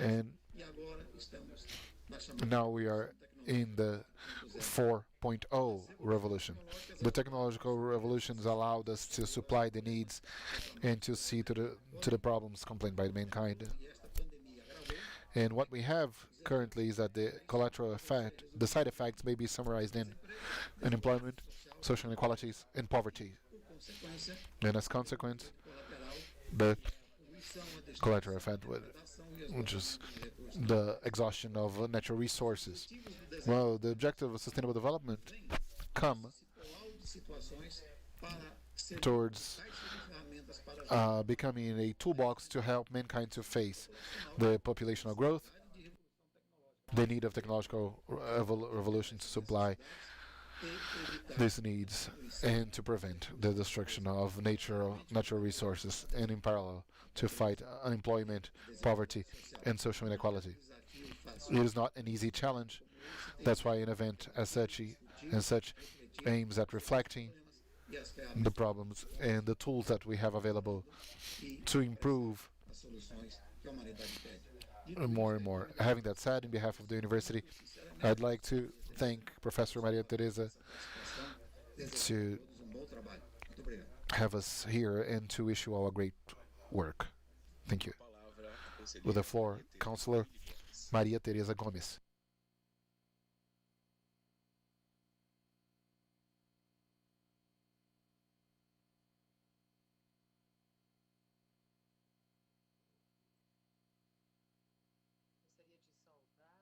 and E agora estamos na chamada now we are in the 4.0 revolution. The technological revolutions allowed us to supply the needs and to see to the problems complained by mankind. e esta pandemia agravou. And what we have currently is that the collateral effect, the side effects may be summarized in unemployment, social inequalities, and poverty. Por consequência, And as consequence, colateral, the poluição, a destruição, collateral effect, degradação e as which is de recursos. the exhaustion of natural resources. Objetivos do desenvolvimento Well, the objective of sustainable development come principal de situações para ser towards caixas de ferramentas para ajudar becoming a toolbox to help mankind to face the populational growth, de revolução tecnológica the need of technological revolution to supply e evitar these needs, and to prevent the destruction of natural resources, and in parallel to fight unemployment, poverty, and social inequality. desafio fácil. It is not an easy challenge. That's why an event as such aims at reflecting e as the ferramentas problems and the tools that we have available que to improve as soluções que a humanidade pede. Dito more isso, and aí more. convidar Having that said, in behalf of the university, sinceramente I'd like to thank Professor Maria Teresa essa participação, desejar a to todos um bom trabalho. Muito obrigado. have us here and to wish you all a great work. Thank you. Palavra a With the conselheira floor, Maria Tereza Councillor Filho Gomes. Maria Teresa Gomes.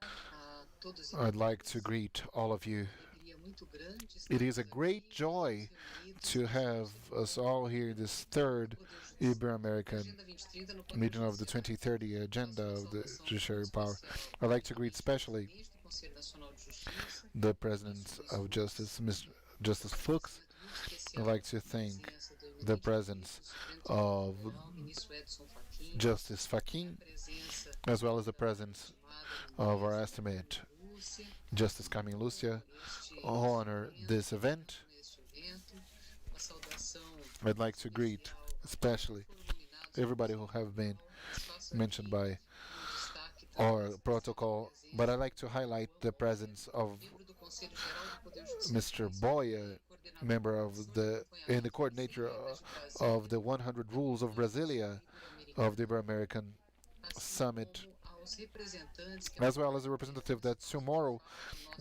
A todos e I'd like to greet all of you. alegria muito grande It is a estarmos great aqui, joy reunidos to neste have us all here in this third Poder Judiciário. Ibero-American Agenda 2030 no Poder meeting of the Judiciário. 2030 agenda of the Saudação judiciary power. especial I'd like to greet especially presidente do Conselho Nacional de Justiça, the President of Justice, Ms. Justice Fuchs. muito especial I'd like to a thank presença do the eminente presence ministro do Supremo of Tribunal Federal, ministro Edson Fachin, Justice Fachin, a presença as well as the presence estimada of our ministra estimate Lúcia, Justice Carmen Lucia, neste who honor this event. neste evento, uma saudação I'd like to greet especially foram nominados everybody who have been faço mentioned aqui by destaque our também protocol, but I'd like to highlight the presence of membro do Conselho Geral do Poder Judiciário, Mr. Boya, member of the and the coordinator of the 100 Rules of Brasilia of the Ibero-American Summit, aos representantes que as well as a representative that tomorrow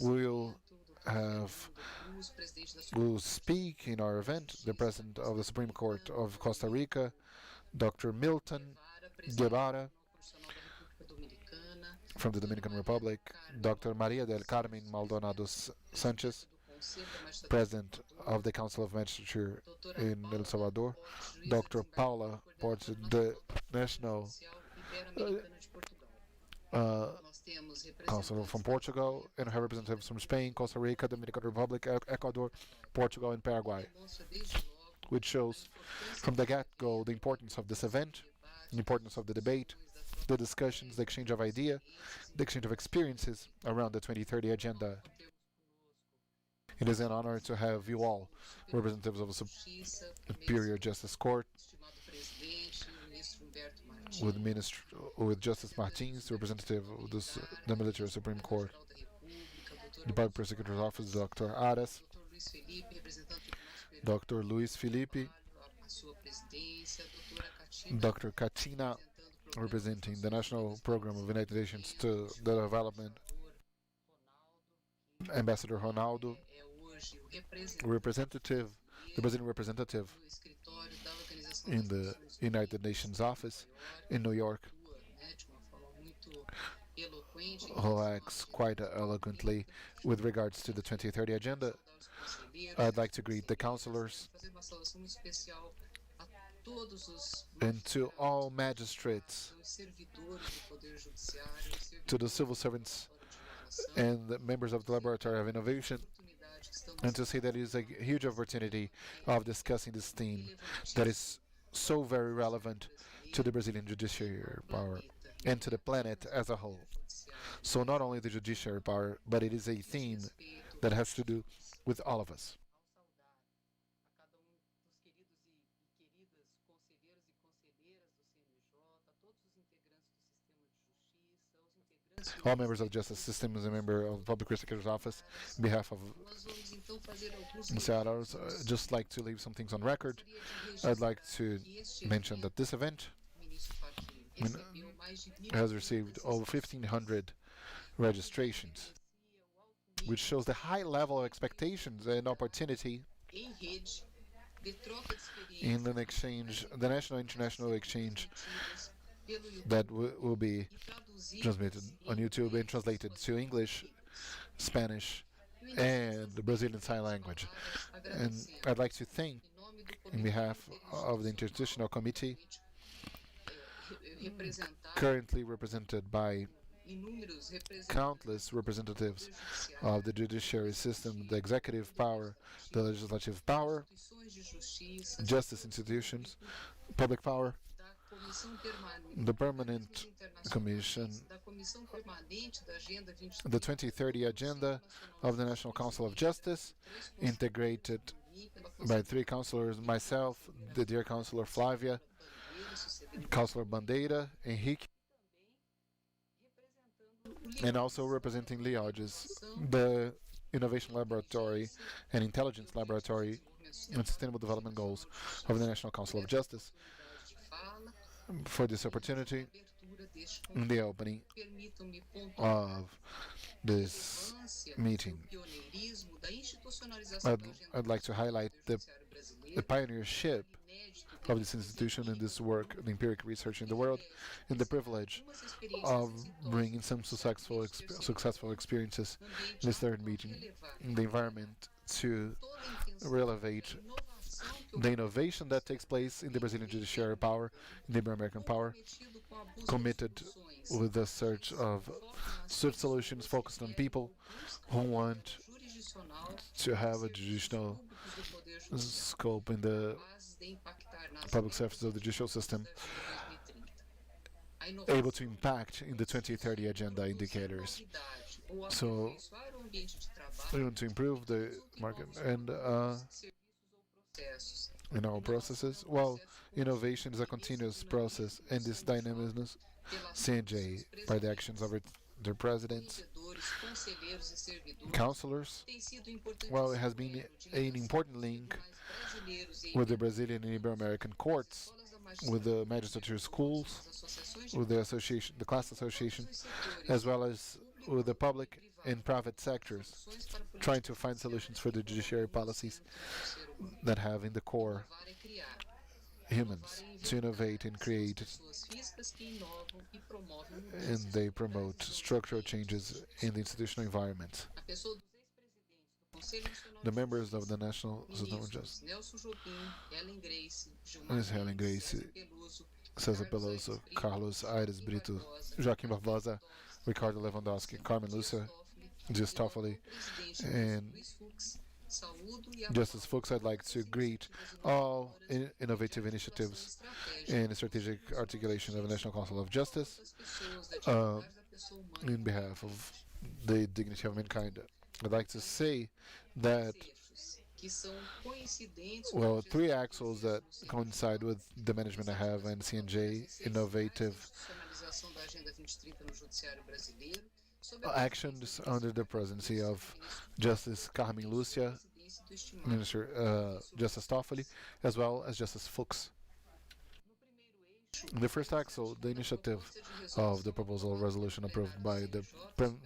will have will speak in our event, the President of the Supreme Court of Costa Rica, Dr. Milton Guevara from the Dominican Republic, Dr. Maria del Carmen Maldonado Sanchez, President of the Council of Magistrature in El Salvador, Dr. Paula Portes, the National Council from Portugal, and her representatives from Spain, Costa Rica, Dominican Republic, Ecuador, Portugal, and Paraguay, which shows from the get-go the importance of this event, the importance of the debate, the discussions, the exchange of ideas, the exchange of experiences around the 2030 agenda. It is an honor to have you all, representatives of the Superior Justice Court, with Justice Martins, representative of the Military Supreme Court, the Public Prosecutor's Office, Dr. Aras, Dr. Luis Felipe, Dr. Katina, representing the National Program of United Nations to the Development, Ambassador Ronaldo, representative, the Brazilian representative in the United Nations office in New York, who acts quite eloquently with regards to the 2030 agenda. I'd like to greet the counselors and to all magistrates, to the civil servants and the members of the Laboratory of Innovation, and to say that it is a huge opportunity of discussing this theme that is so very relevant to the Brazilian judiciary power and to the planet as a whole. So not only the judiciary power, but it is a theme that has to do with all of us. All members of the justice system as a member of the Public Prosecutor's Office, on behalf of Mr. I'd just like to leave some things on record. I'd like to mention that this event has received over 1,500 registrations, which shows the high level of expectations and opportunity in an exchange, the national international exchange that will be transmitted on YouTube and translated to English, Spanish, and the Brazilian Sign Language. And I'd like to thank, in behalf of the Interinstitutional Committee, currently represented by countless representatives of the judiciary system, the executive power, the legislative power, justice institutions, public power, the Permanent Commission, the 2030 Agenda of the National Council of Justice, integrated by 3 councilors, myself, the dear Councilor Flavia, Councilor Bandeira, Henrique, and also representing Leoges, the Innovation Laboratory and Intelligence Laboratory and Sustainable Development Goals of the National Council of Justice, for this opportunity in the opening of this meeting. I'd like to highlight the pioneership of this institution in this work, the empiric research in the world, and the privilege of bringing some successful experiences in this third meeting in the environment to relevate the innovation that takes place in the Brazilian judiciary power, in the Ibero-American power, committed with the search of swift solutions focused on people who want to have a judicial scope in the public services of the judicial system, able to impact in the 2030 agenda indicators. So we want to improve the market and in our processes. Well, innovation is a continuous process, and this dynamism, CNJ, by the actions of their presidents, councillors, well, it has been an important link with the Brazilian and Ibero-American courts, with the magistrature schools, with the association, the class association, as well as with the public and private sectors, trying to find solutions for the judiciary policies that have in the core humans to innovate and create, and they promote structural changes in the institutional environment. The members of the National System of Justice, Ms. Helen Grace, Cesar Peloso, Carlos Aires Brito, Joaquim Barbosa, Ricardo Lewandowski, Carmen Lúcia, Dias Toffoli, and Justice Fuchs. I'd like to greet all innovative initiatives and strategic articulation of the National Council of Justice in behalf of the dignity of mankind. I'd like to say that, well, 3 axles that coincide with the management I have and CNJ, innovative actions under the presidency of Justice Carmen Lúcia, Minister Justice Toffoli, as well as Justice Fuchs. In the first axle, the initiative of the proposal of resolution approved by the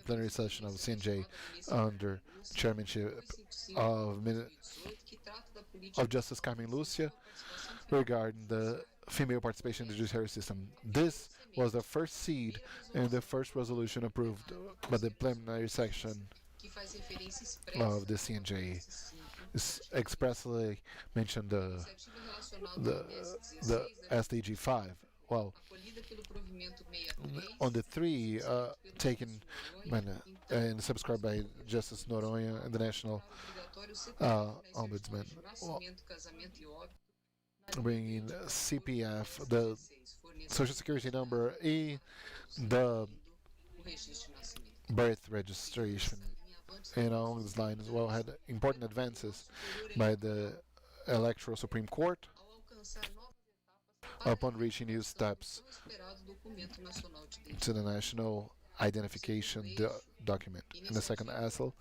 plenary session of CNJ under chairmanship of Justice Carmen Lúcia regarding the female participation in the judiciary system. This was the first seed and the first resolution approved by the plenary section of the CNJ. Expressly mentioned the SDG 5. Well, on the 3 taken and subscribed by Justice Noronha and the National Ombudsman, well, bringing CPF, the Social Security number, and the birth registration. And along these lines, well, had important advances by the Electoral Supreme Court upon reaching new steps to the National Identification Document. In the second axle,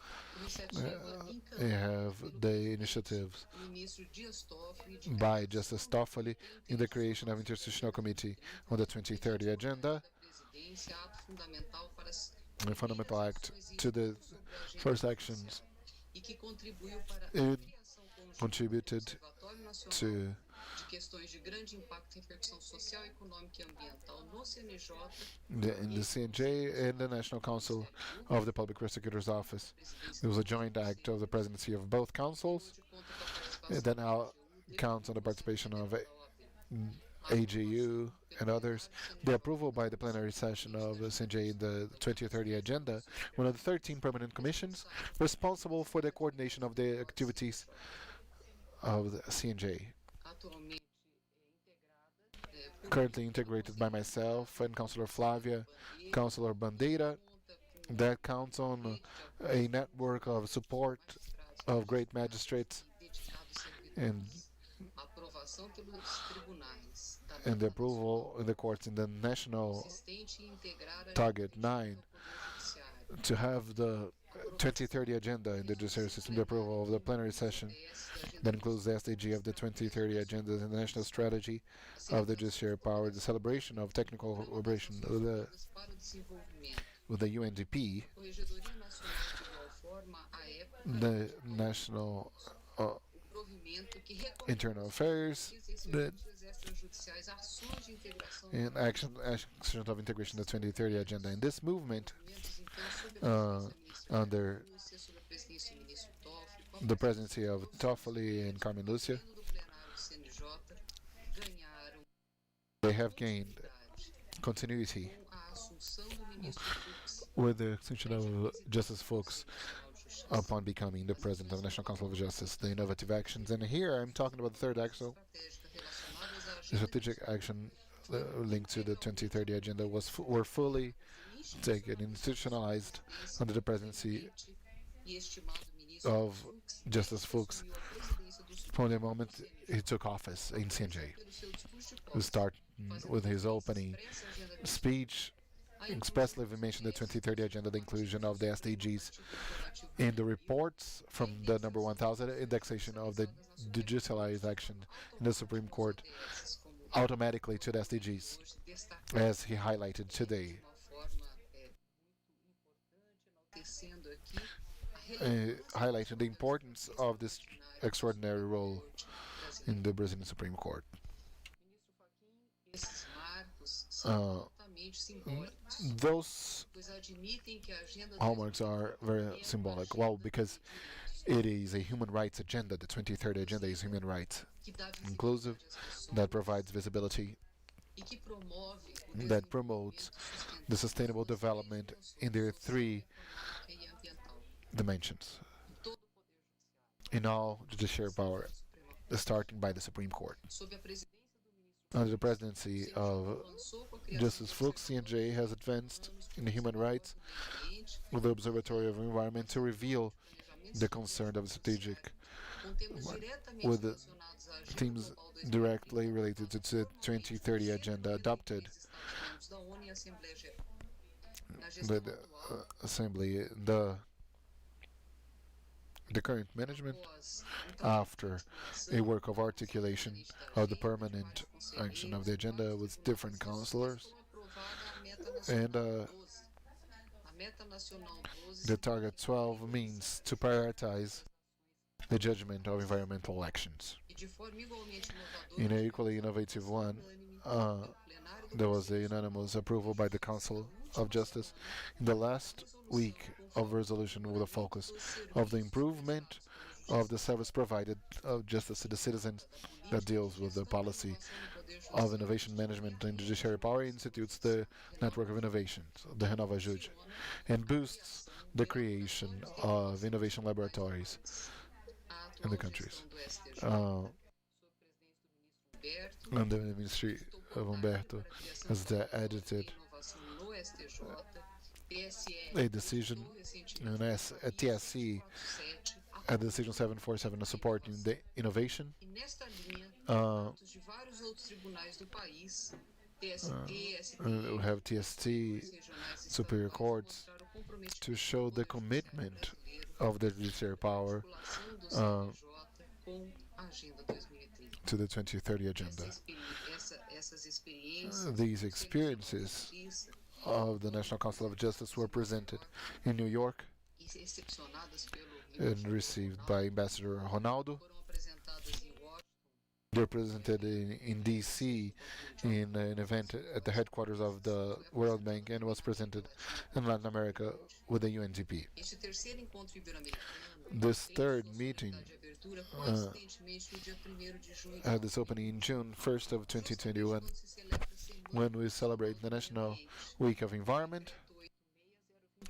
we have the initiatives by Justice Toffoli in the creation of Interinstitutional Committee on the 2030 Agenda, a fundamental act to the first actions. It contributed to in the CNJ and the National Council of the Public Prosecutor's Office. It was a joint act of the presidency of both councils that now counts on the participation of AGU and others. The approval by the plenary session of CNJ in the 2030 Agenda, one of the 13 permanent commissions responsible for the coordination of the activities of the CNJ. Currently integrated by myself and Councilor Flavia, Councilor Bandeira, that counts on a network of support of great magistrates and A aprovação pelos tribunais da and the meta approval in the courts in the national consistente em integrar a target agenda 9 ao Poder Judiciário. to have the 2030 agenda in the judiciary system, the approval of the plenary session that includes the SDG of the 2030 agenda and the national strategy of the judiciary power, the celebration of technical cooperation Para o desenvolvimento. with the UNDP, Corregedoria Nacional de igual forma, à época, the national o provimento que reconhece internal affairs, the exercícios extrajudiciais, ações de integração and actions of integration, the 2030 agenda. In this movement, movimentos, então, sob a uh, presidência ministro under Lúcia, sob a presidência do ministro Toffoli, com a the presidency of Toffoli and Carmen Lucia, presidência do plenário do CNJ, ganharam they have gained unidade continuity com a assunção do ministro Fux with the extension of Justice Fuchs Nacional de Justiça. upon becoming the president of the National Council of Justice, the innovative actions. And here I'm talking about the third action, Estratégica relacionadas à the agenda strategic action linked to the 2030 agenda were fully taken, institutionalized under the presidency e estimado ministro of Fux Justice Fuchs assumiu a presidência do from the moment he took office in CNJ. pelo seu discurso de We posse, start with his opening expressa a agenda de speech, expressly mentioned the 2030 agenda, the inclusion of the SDGs in the reports from the number 1000, indexation of the judicialized action in the Supreme Court ODS como automatically to the SDGs, hoje destacado as he highlighted today, de uma forma muito importante, enaltecendo aqui a relevância highlighting the importance of this extraordinary role in the Brazilian Supreme Court. Esses marcos são altamente simbólicos, Those pois admitem que a agenda hallmarks are very symbolic. Well, because it is a human rights agenda. The 2030 agenda is human rights, que dá inclusive, visibilidade às pessoas that provides visibility, e que promove o that promotes desenvolvimento the sustainable development in their three econômica e ambiental. dimensions Todo o poder in all judiciary power, Supremo, starting by the Supreme Court. sob a presidência Under the presidency of avançou com a criação Justice do Fuchs, CNJ has advanced in the human rights with the Observatory of Environment to reveal the concern of strategic com temas diretamente with the relacionados à Agenda themes Global 2030, directly related to the 2030 agenda adopted Estados-membros da ONU e a Assembleia Geral. Na by gestão the atual, Assembly, the current management, após after a work of articulation of the permanent action of the agenda with different counselors, foi aprovada a meta and nacional 12. A meta nacional 12 the target 12 means to prioritize the judgment of environmental actions. e de forma igualmente inovadora, In an equally innovative one, unânime, uh, pelo plenário do there was a unanimous approval by the Council of Justice in the last week of resolution with a focus of the improvement of the service provided of justice to the citizens that deals with the policy of innovation management and judiciary power, institutes the network of innovations, the Renova Jude, and boosts the creation of innovation laboratories in the countries. And the Ministry of Humberto has edited a decision, and as a TSC, a decision 747 supporting the innovation. E nesta linha, Uh, atos de vários outros tribunais do país, TST, we STF, have TST, regionais e superior estaduais, courts, mostraram o comprometimento to show the commitment of the judiciary power articulação do uh, CNJ com a Agenda 2030. to the 2030 agenda. Essas experiências These experiences of the National Council of Justice were presented in New York excepcionadas pelo and received by Ambassador Ronaldo. foram apresentadas em Washington They're presented in DC in an event at the headquarters of the World Bank, and was presented in Latin America with the UNDP. Este terceiro encontro ibero-americano This tem third sua meeting solenidade de abertura coincidentemente no dia 1º de junho, had this opening in June 1st of 2021, quando se celebra a Semana when we celebrate the National Week of Environment,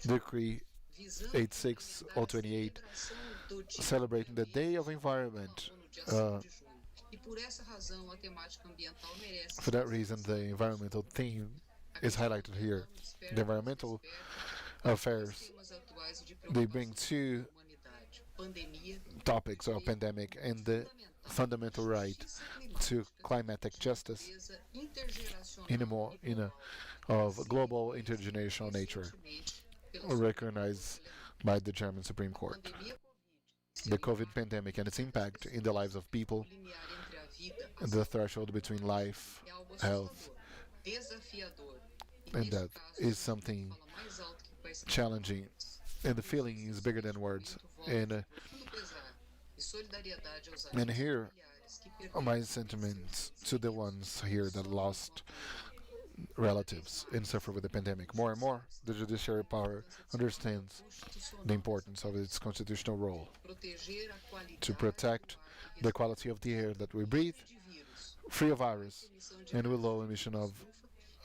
Decree visando 86028, celebração do Dia celebrating the Day of Environment. no dia 5 de junho. E por essa razão a temática ambiental merece For that reason, the environmental theme is highlighted here. The environmental affairs, temas atuais e de they bring two preocupação da humanidade, pandemia topics of pandemic and the fundamental right to climatic justice defesa intergeracional in a more e in a global, of global intergenerational nature, recentemente pela Suprema recognized Corte Alemã. by the German Supreme A Court. pandemia Covid, The seu COVID impacto pandemic and its na vida das impact in the lives pessoas, of o people, limiar entre a vida, a the saúde threshold between life, é algo health, assustador, desafiador e, and neste death caso, is ele something fala mais alto que quaisquer challenging, palavras. and the Por feeling isso, is bigger than neste words. momento, volto And com profundo pesar e solidariedade aos and amigos e here familiares que are perderam my seus sentiments entes to the queridos, ones here that sofrem lost com a pandemia. relatives and suffer with the pandemic. More and more, the judiciary power understands the importance of its constitutional role Proteger a to qualidade protect do ar que the quality of the air that we breathe, livre de vírus, free of baixa virus, emissão de and with gases low de emission efeito of estufa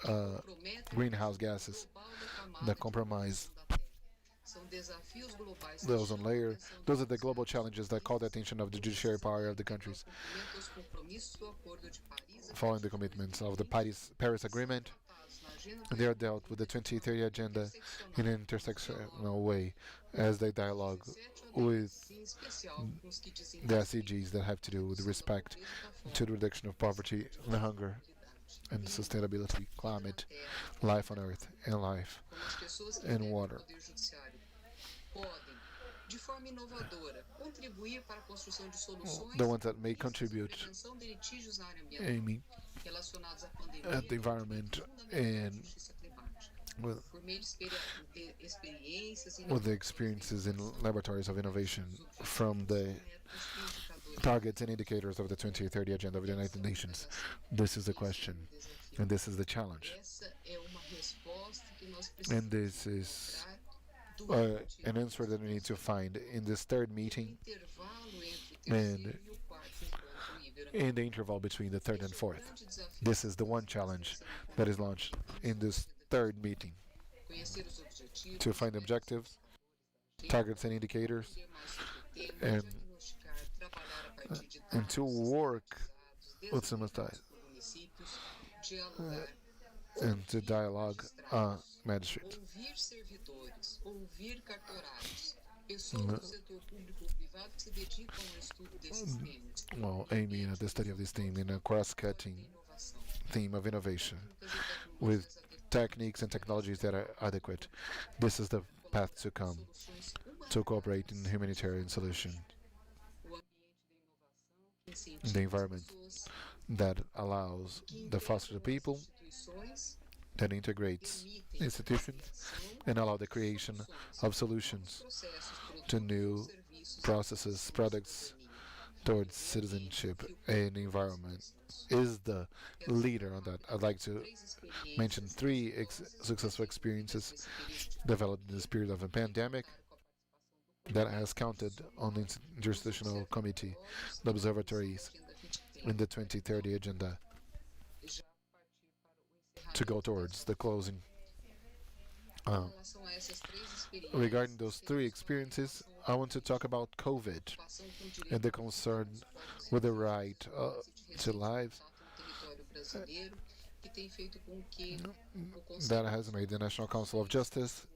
que comprometem greenhouse o gases global da camada that de compromise proteção da Terra. São desafios globais que the ozone chamam a layer. atenção Those dos are the global Estados challenges that call the attention of the judiciary power of the countries, cumprimento aos compromissos do Acordo de Paris a following the partir de commitments of 2020, the Paris Agreement. tratados na Agenda They are dealt with the 2030 agenda in an intersectional way as they dialogue 17 with em especial com os que dizem the respeito SDGs that have to do with respect da fome, to the reduction of poverty and hunger and sustainability, climate, life on earth, and life como as pessoas que and integram o water. Poder Judiciário podem, de forma inovadora, contribuir para a construção de soluções The ones that may e contribute, prevenção de litígios na área ambiental aiming relacionados à pandemia at the environment fundamental da and justiça climática, with, por meio de experiências e with the experiences in laboratories of innovation from the targets and indicators of the 2030 agenda of the United Nations. This is the question, and this is the challenge, Essa é uma resposta que nós and precisamos this is encontrar an answer that we need to find in this third meeting intervalo entre o and terceiro e o quarto encontro Ibero-Americano. in the interval between the third and fourth. Grande desafio This is the one challenge that is launched in this third meeting, conhecer os objetivos, to find objectives, targets and indicators, ter mais sobre o tema, and diagnosticar, trabalhar a partir de and to dados, work dados, with some of desenvolvidos por municípios, dialogar, and to dialogue magistrates. ouvir servidores, ouvir cartorários, pessoas do setor público ou privado que se dedicam ao estudo desses temas, Well, aiming at the study of this theme in a cross-cutting inovação, theme of innovation técnicas e with tecnologias adequadas, techniques and technologies that are adequate. This is the path to come soluções to cooperate in humanitarian solution, o ambiente da inovação que incentiva the as environment pessoas, that allows que the foster the integram people, as instituições, that integrates permitem institutions, a criação and allow the creation soluções, of solutions processos, to produtos, new serviços, processes, products towards citizenship and environment. Is the leader on that. I'd like to mention three successful experiences developed in this period of a pandemic that has counted on the Interinstitutional Committee, the observatories in the 2030 agenda to go towards the closing. Regarding those three experiences, I want to talk about COVID and the concern with the right to life that has made the National Council of Justice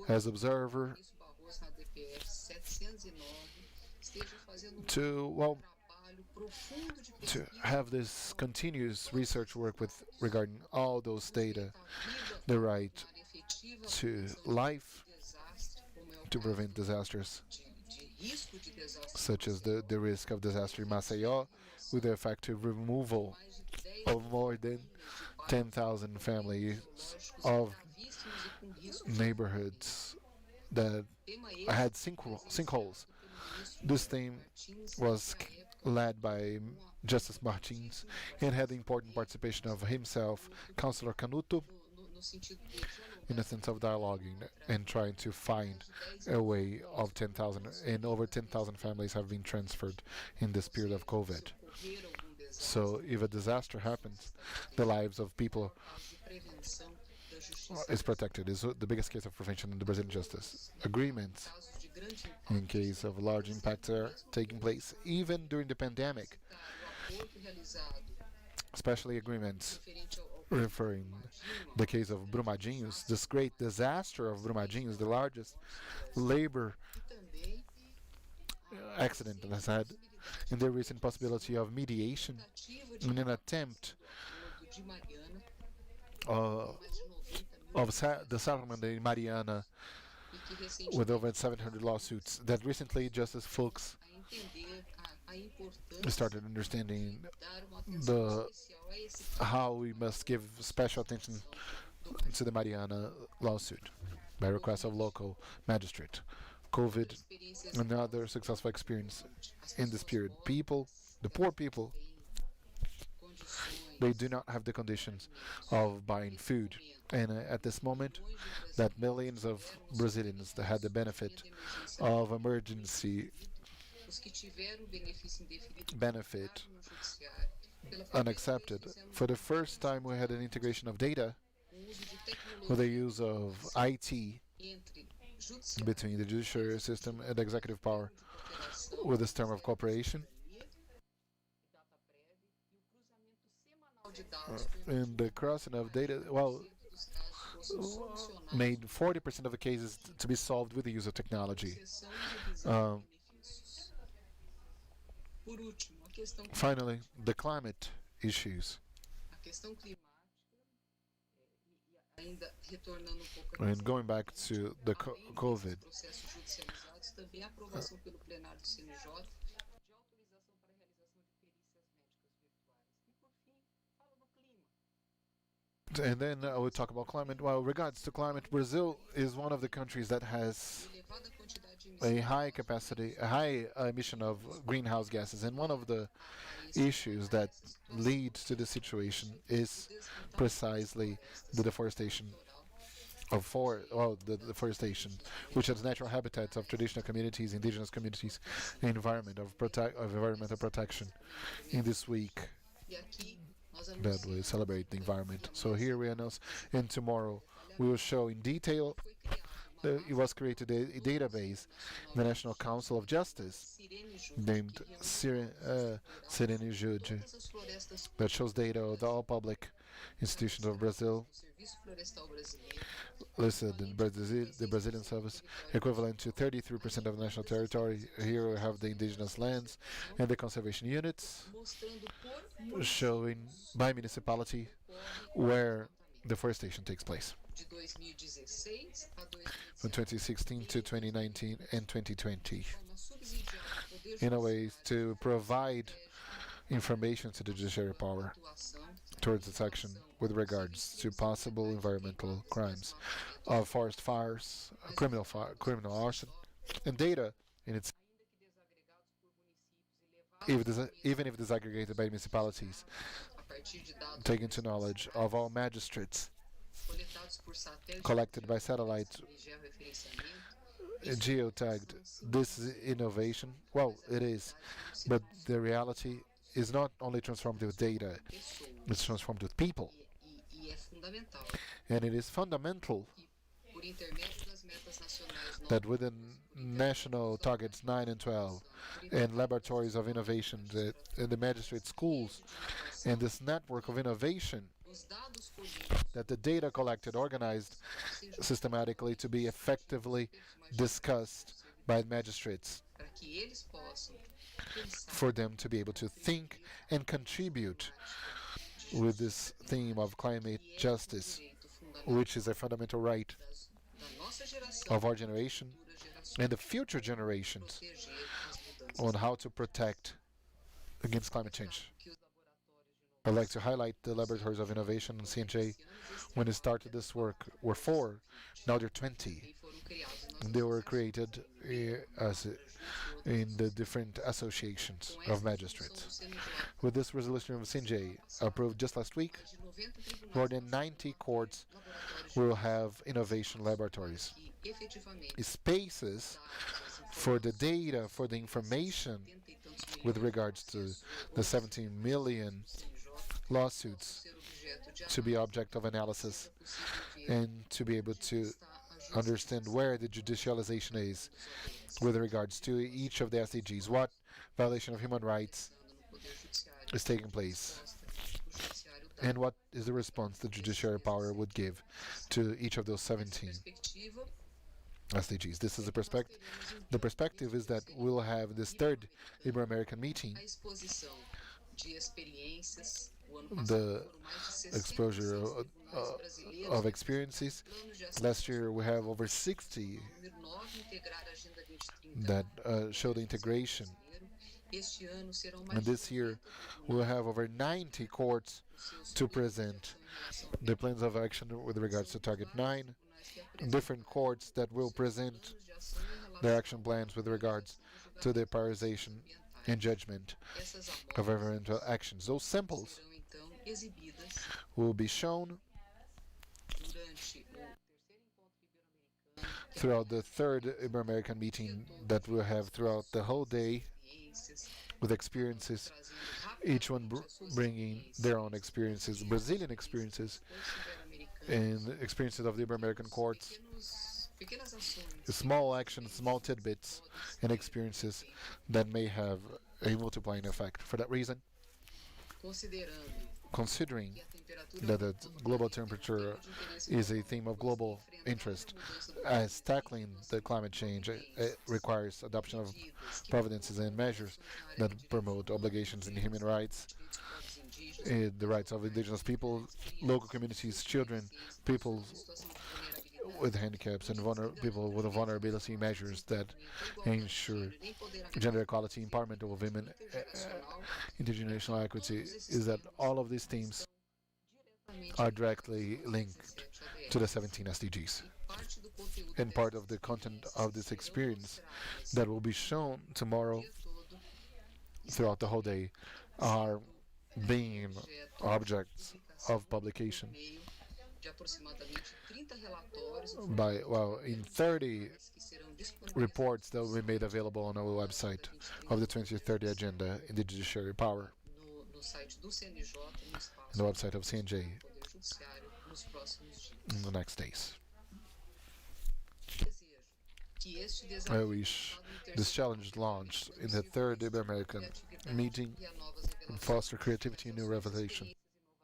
as observer to have this continuous research work with regarding all those data, the right to life, to prevent disasters such as the risk of disaster in Maceió, with the effective removal of more than 10,000 families of neighborhoods that had sinkholes. This theme was led by Justice Martins and had the important participation of himself, Councillor Canuto, in a sense of dialoguing and trying to find a way of 10,000, and over 10,000 families have been transferred in this period of COVID. So if a disaster happens, the lives of people is protected. Is the biggest case of prevention in the Brazilian justice. Agreements in case of large impacts are taking place even during the pandemic, especially agreements referring the case of Brumadinhos, this great disaster of Brumadinhos, the largest labor accident that has had and there is a possibility of mediation tentativa de in an attempt acordo de Mariana, uh, mais de 90 mil of the settlement in Mariana e que with recentemente over 700 lawsuits that recently Justice Fuchs a entender a importância started understanding de dar uma atenção the especial a esse how we must give special attention to the Mariana lawsuit by request of local magistrate. COVID experiências another successful experience as in this pessoas period. pobres People, the poor people, têm condições they do not have the conditions of buying food. And at this moment, milhões de that millions of Brazilians that had the benefit de emergência of emergency os que tiveram o benefício indefinido benefit no judiciário pela primeira unaccepted. vez fizemos For the first time, we had an integration of data o uso de with the tecnologia use of IT entre judiciário between the judiciary system and the executive power de cooperação with this term of cooperation e data prévia e o cruzamento semanal de dados and the crossing of data. Well, dos casos fossem solucionados made 40% of the cases to be solved with the use of technology. exceção e revisão Um, de benefícios. Por último, Finally, the climate issues. a questão climática e ainda retornando pouco à And going back to the COVID, processos judicializados, também a aprovação pelo plenário do CNJ de autorização para a realização de perícias médicas virtuais. E por fim, fala do clima. and then we'll talk about climate. Well, regards to climate, Brazil is one of the countries that has Elevada quantidade de a emissões high capacity, a high emission of greenhouse gases. And one of the issues that leads to this situation is precisely the deforestation of the deforestation, which is natural habitats of traditional communities, indigenous communities, environmental protection. In this week e aqui nós that we anunciamos celebrate the environment. So here we announce, and tomorrow we will show in detail. foi criado It was created a database, the National Council of Justice, Sirene Júnior, named que reúne Sirene Jude, todas as florestas that shows data of all public institutions of Brazil do Serviço Florestal Brasileiro, listed in Brazil, the Brazilian service, equivalent to 33% of the national territory. Here we have the indigenous lands and the conservation units, mostrando por showing by municipality where deforestation takes place de 2016 a from 2016 to 2019 and 2020, forma subsidiada ao Poder in a way to provide information to the judiciary power atuação towards its action with regards to possible environmental crimes of forest fires, criminal arson, and data in its ainda que desagregados por municípios e levados even if disaggregated by municipalities, a partir de dados taken to knowledge of all magistrates, coletados por satélite collected by satellite, e georreferenciamento, geotagged. This is innovation. Well, it is, but the reality is not only transformed with data, pessoas it's transformed with people. e é fundamental And it is fundamental por intermédio das metas nacionais that within national targets 9 and 12 and laboratories of innovation in the magistrate schools and this network of innovation, os dados colhidos that the data collected, organized systematically to be effectively discussed by magistrates para que eles possam pensar for them to be able to think and contribute with this theme of climate justice, direito fundamental which is a fundamental right da nossa geração of our generation futuras gerações and the future generations proteger as mudanças on how to protect against climate change. que os laboratórios de I'd like to highlight the laboratories of innovation in CNJ. When it started this work, were 4, now they're 20. e foram criados nas And they were created in the different associations of magistrates. With this resolution of CNJ approved just last week, de 90 tribunais more than 90 courts laboratórios will have innovation laboratories, que efetivamente spaces for the data, for the information 70 e tantos with milhões regards to the 17 million lawsuits ser objeto de to be object of analysis possível ver and to be able to está a understand where the judicialization is with regards to each of the SDGs, what violation of human rights no poder judiciário is taking place, o judiciário dá and what is the response the judiciary power would give to each of those 17. perspectiva SDGs. This is the perspective. The perspective is that we'll have this third Ibero-American meeting, A exposição de experiências. O ano the passado foram mais de 66 exposure tribunais brasileiros of experiences. planos de ação Last year we have over 60 número 9, integrar a Agenda 2030 that show the integration. brasileiro. Este ano serão mais And de this year 90 we'll have over 90 courts tribunais to present the plans of action with regards to Target 9, different courts that will present their action plans with regards to the prioritization and judgment Essas of amostras environmental actions. Those samples serão então exibidas will be shown durante o terceiro encontro ibero-americano, throughout the third Ibero-American meeting that we'll have throughout the whole day experiências, with experiences, trazendo each one rapidamente as suas bringing their own experiences, Brazilian experiences, ibero-americanas, and experiences of the Ibero-American courts, pequenas ações, small actions, small tidbits, and experiences that may have a multiplying effect. For that reason, considerando considering que a temperatura that the global temperature is a theme of global interest, as tackling the climate change requires adoption of providences and measures that promote obligations in human rights, the rights of indigenous people, local communities, children, people with handicaps, and people with vulnerability measures that ensure gender equality, empowerment of women, intergenerational equity, is that all of these themes are directly linked to the 17 SDGs. And part of the content of this experience that will be shown tomorrow throughout the whole day are being objects of publication de aproximadamente 30 relatórios by, well, in 30 que serão disponíveis reports that will be made available on our website of the 2030 agenda in the judiciary power, no site do CNJ e no on espaço the website of CNJ do Poder Judiciário nos próximos dias. in the next days. Desejo que este I desafio wish no this terceiro challenge launched in the third Ibero-American meeting e a novas revelações foster creativity and new revelation, experiências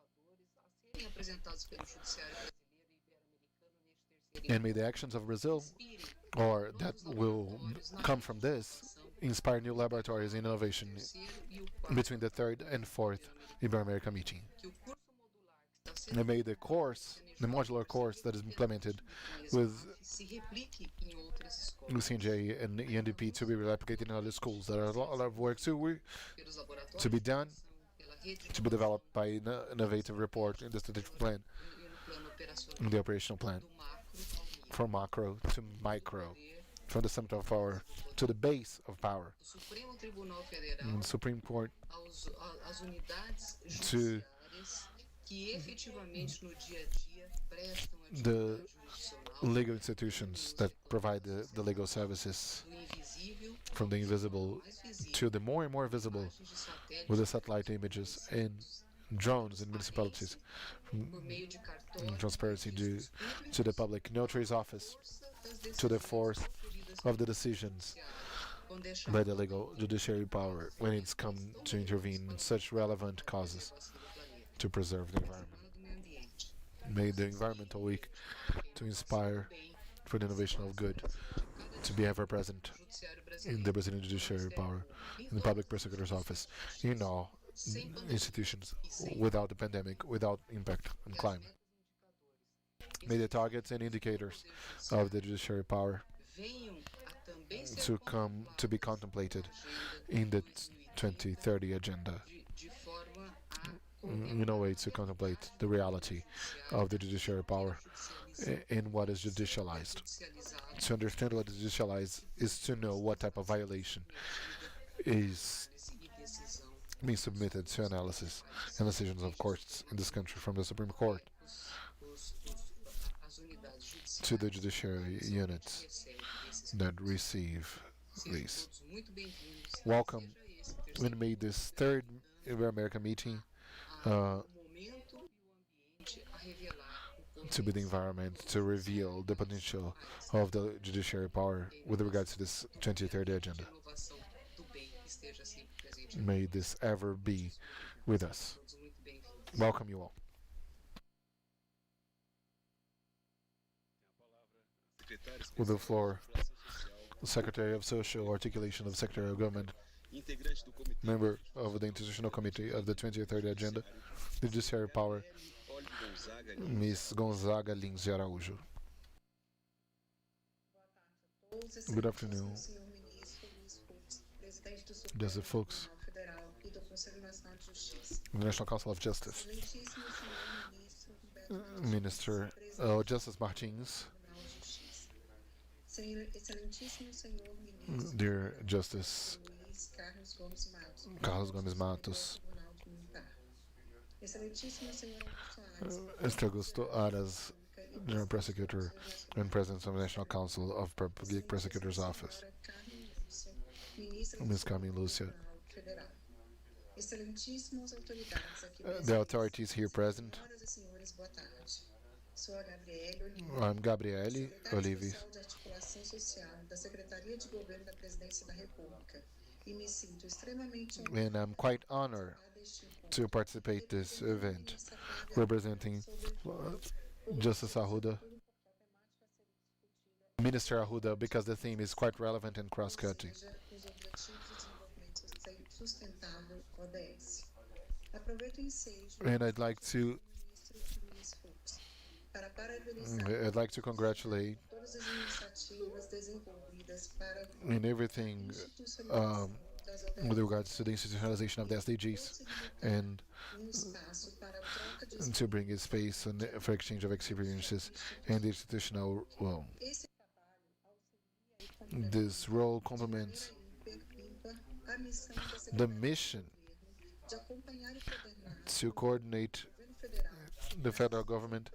inovadoras a serem apresentados pelo Judiciário brasileiro e ibero-americano neste terceiro and may the actions of Brazil, or that will come from this, inspire new laboratories and innovation terceiro e o quarto, between the third and fourth Ibero-American meeting. que o curso modular que está sendo And may the course, the modular course that is implemented with se replique em outras escolas CNJ and ENDP to be replicated in other schools. There are a lot of work pelos to be laboratórios, done, pela rede to be developed by an innovative report in the strategic plan, e no plano operacional in the operational plan, do macro ao micro. from macro to micro, Poder from the center of power to the base of power. do Supremo Tribunal Federal And the Supreme Court às unidades to judiciárias que efetivamente no dia a dia prestam the atividade jurisdicional legal institutions that provide the legal services, do invisível from the invisible mais visível, to the more and more visible, imagens de satélite with the satellite images and drones in municipalities, por meio de cartórios, transparency due to the public notary's office, to the force of the decisions quando é by the legal judiciary power when it's come to intervene in such relevant causes to preserve the environment. do meio ambiente. May the Environmental Week to inspire for the innovation of good to be ever present Judiciário in brasileiro the Brazilian judiciary power, in the public prosecutor's office, in all institutions, without the pandemic, without impact on climate. May the targets and indicators of the judiciary power venham a também ser to be contemplated in the 2030 agenda, de forma a in a way to contemplate the reality of the judiciary power in what is judicialized. judicializar To understand what is judicialized is to know what type of violation is e decisão being submitted to analysis and decisions of courts in this country, from the Supreme Court as unidades to the judiciais judiciary units recebem esses that receive sejam these. todos muito bem-vindos. Welcome. Seja esse o We terceiro made this third Ibero-American meeting o momento e o ambiente a revelar o to be the environment to reveal the potential of the judiciary power with regards to this 2030 agenda. inovação do bem que esteja sempre presente. May this ever be with us. Todos muito bem-vindos. Welcome you all. Secretário with the Especial floor, de Articulação Social, the Secretary of Social Articulation of Secretary of Government, integrante do Comitê member of the Institutional Committee of the 2030 Agenda, the Judiciary Power, Gabriele Olive Gonzaga Lins. Ms. Gonzaga Lins de Araújo. Good afternoon, Senhor Ministro Luiz Fux, presidente do Joseph Supremo Fux, Tribunal Federal e do Conselho Nacional de Justiça. the National Council of Justice, Excelentíssimo Senhor Ministro Humberto Minister presidente Justice Martins, do Tribunal de Justiça. Excelentíssimo Senhor Ministro dear Justice Luiz Carlos Gomes Matos, Carlos Gomes Matos, Tribunal Militar. Excelentíssimo Senhor Augusto Aras, Mr. Augusto Aras, General Prosecutor and President of the National Council of Public Prosecutor's Office, Ms. Carmen Lúcia, Federal. Excelentíssimas autoridades aqui the authorities here present. Senhoras e senhores, boa tarde. Sou a Gabriele Olive, I'm Gabriele secretária Olive, especial de Articulação Social da Secretaria de Governo da Presidência da República e me sinto extremamente and I'm quite honored honrada deste encontro. to participate this event, representing Justice Arruda, Minister Arruda, because the theme is quite relevant and cross-cutting. Seja os Objetivos de Desenvolvimento Sustentável ODS. Aproveito o ensejo And I'd like do ministro Luiz Fux para parabenizar I'd like to congratulate todas as iniciativas desenvolvidas para in everything institucionalização das ODS. with regards to the institutionalization of the SDGs and Espaço para a troca de to bring a space for exchange of experiences and the institutional well. Esse trabalho This role complements auxilia a missão da the Secretaria mission de acompanhar e coordenar to coordinate o governo federal the federal government,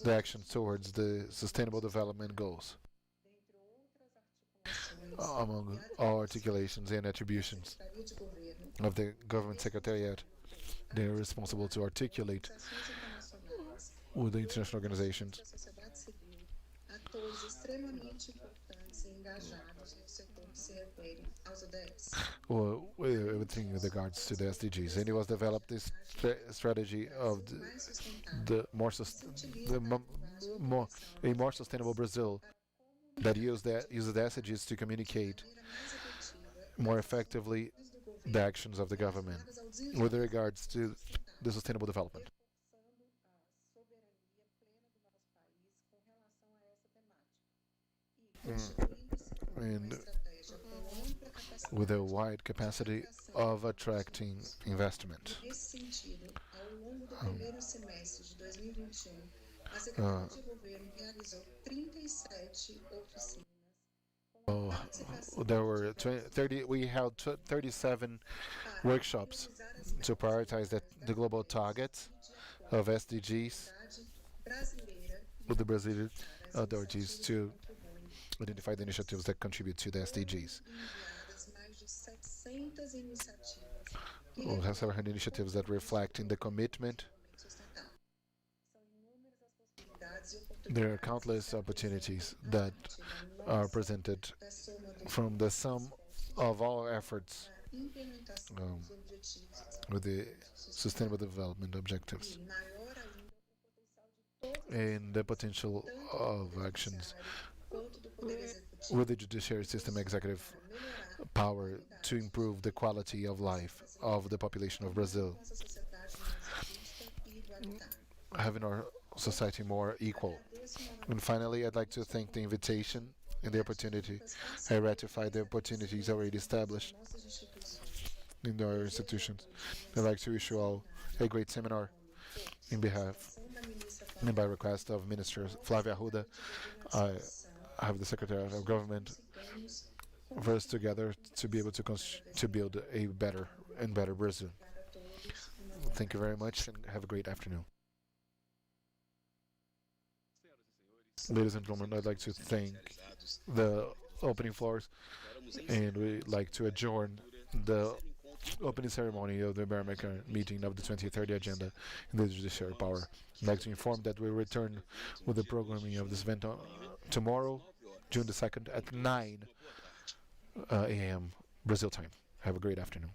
the actions towards the sustainable development goals, dentre outras articulações among all articulations and attributions Secretaria de Governo, of the government secretariat. They are responsible to articulate organizações internacionais, with the international organizations da sociedade civil, atores extremamente importantes e engajados no setor que se refere aos ODS. well, everything with regards to the SDGs. And it was developed this strategy of Mais sustentável, the more a more sustainable Brazil that uses the SDGs to communicate maneira mais efetiva more effectively do governo the actions of the government ligadas ao desenvolvimento with regards to the sustainable development. And with a wide capacity of attracting investment. Nesse sentido, ao longo do primeiro semestre de 2021, a Secretaria de Governo realizou 37 oficinas Oh, there were 30. We held 37 workshops to prioritize the global targets of SDGs brasileira with the Brazilian authorities to identify the initiatives that contribute to the SDGs. enviadas mais de 700 iniciativas que We have several initiatives that reflect in the commitment. sustentável. São inúmeras as possibilidades e oportunidades There are countless opportunities that are presented da soma do from the sum of all efforts implementação dos objetivos with the sustainable development objectives e maior ainda o potencial de todos and the potential of actions quanto do Poder Executivo with the judiciary system executive melhorar power to improve the quality of life of the population of Brazil, nossa sociedade mais justa e igualitária. having our society more equal. And finally, I'd like to thank the invitation and the opportunity. I ratify the opportunities already established Nossas instituições in our institutions. I'd like to wish you all a great seminar in behalf são da ministra and by request of Minister Flavia Arruda. I have the Secretary of Government ganhos for us together to be able to build a better and better Brazil. para todos. Thank you very much and have a great afternoon. Ladies and gentlemen, I'd like to thank realizados the opening floors daremos and we'd like to adjourn the opening ceremony of the Ibero-American meeting of the 2030 agenda in the Judiciary Power. I'd like to inform that we'll return with the programming of this event tomorrow, June the 2nd at 9 a.m. Brazil time. Have a great afternoon.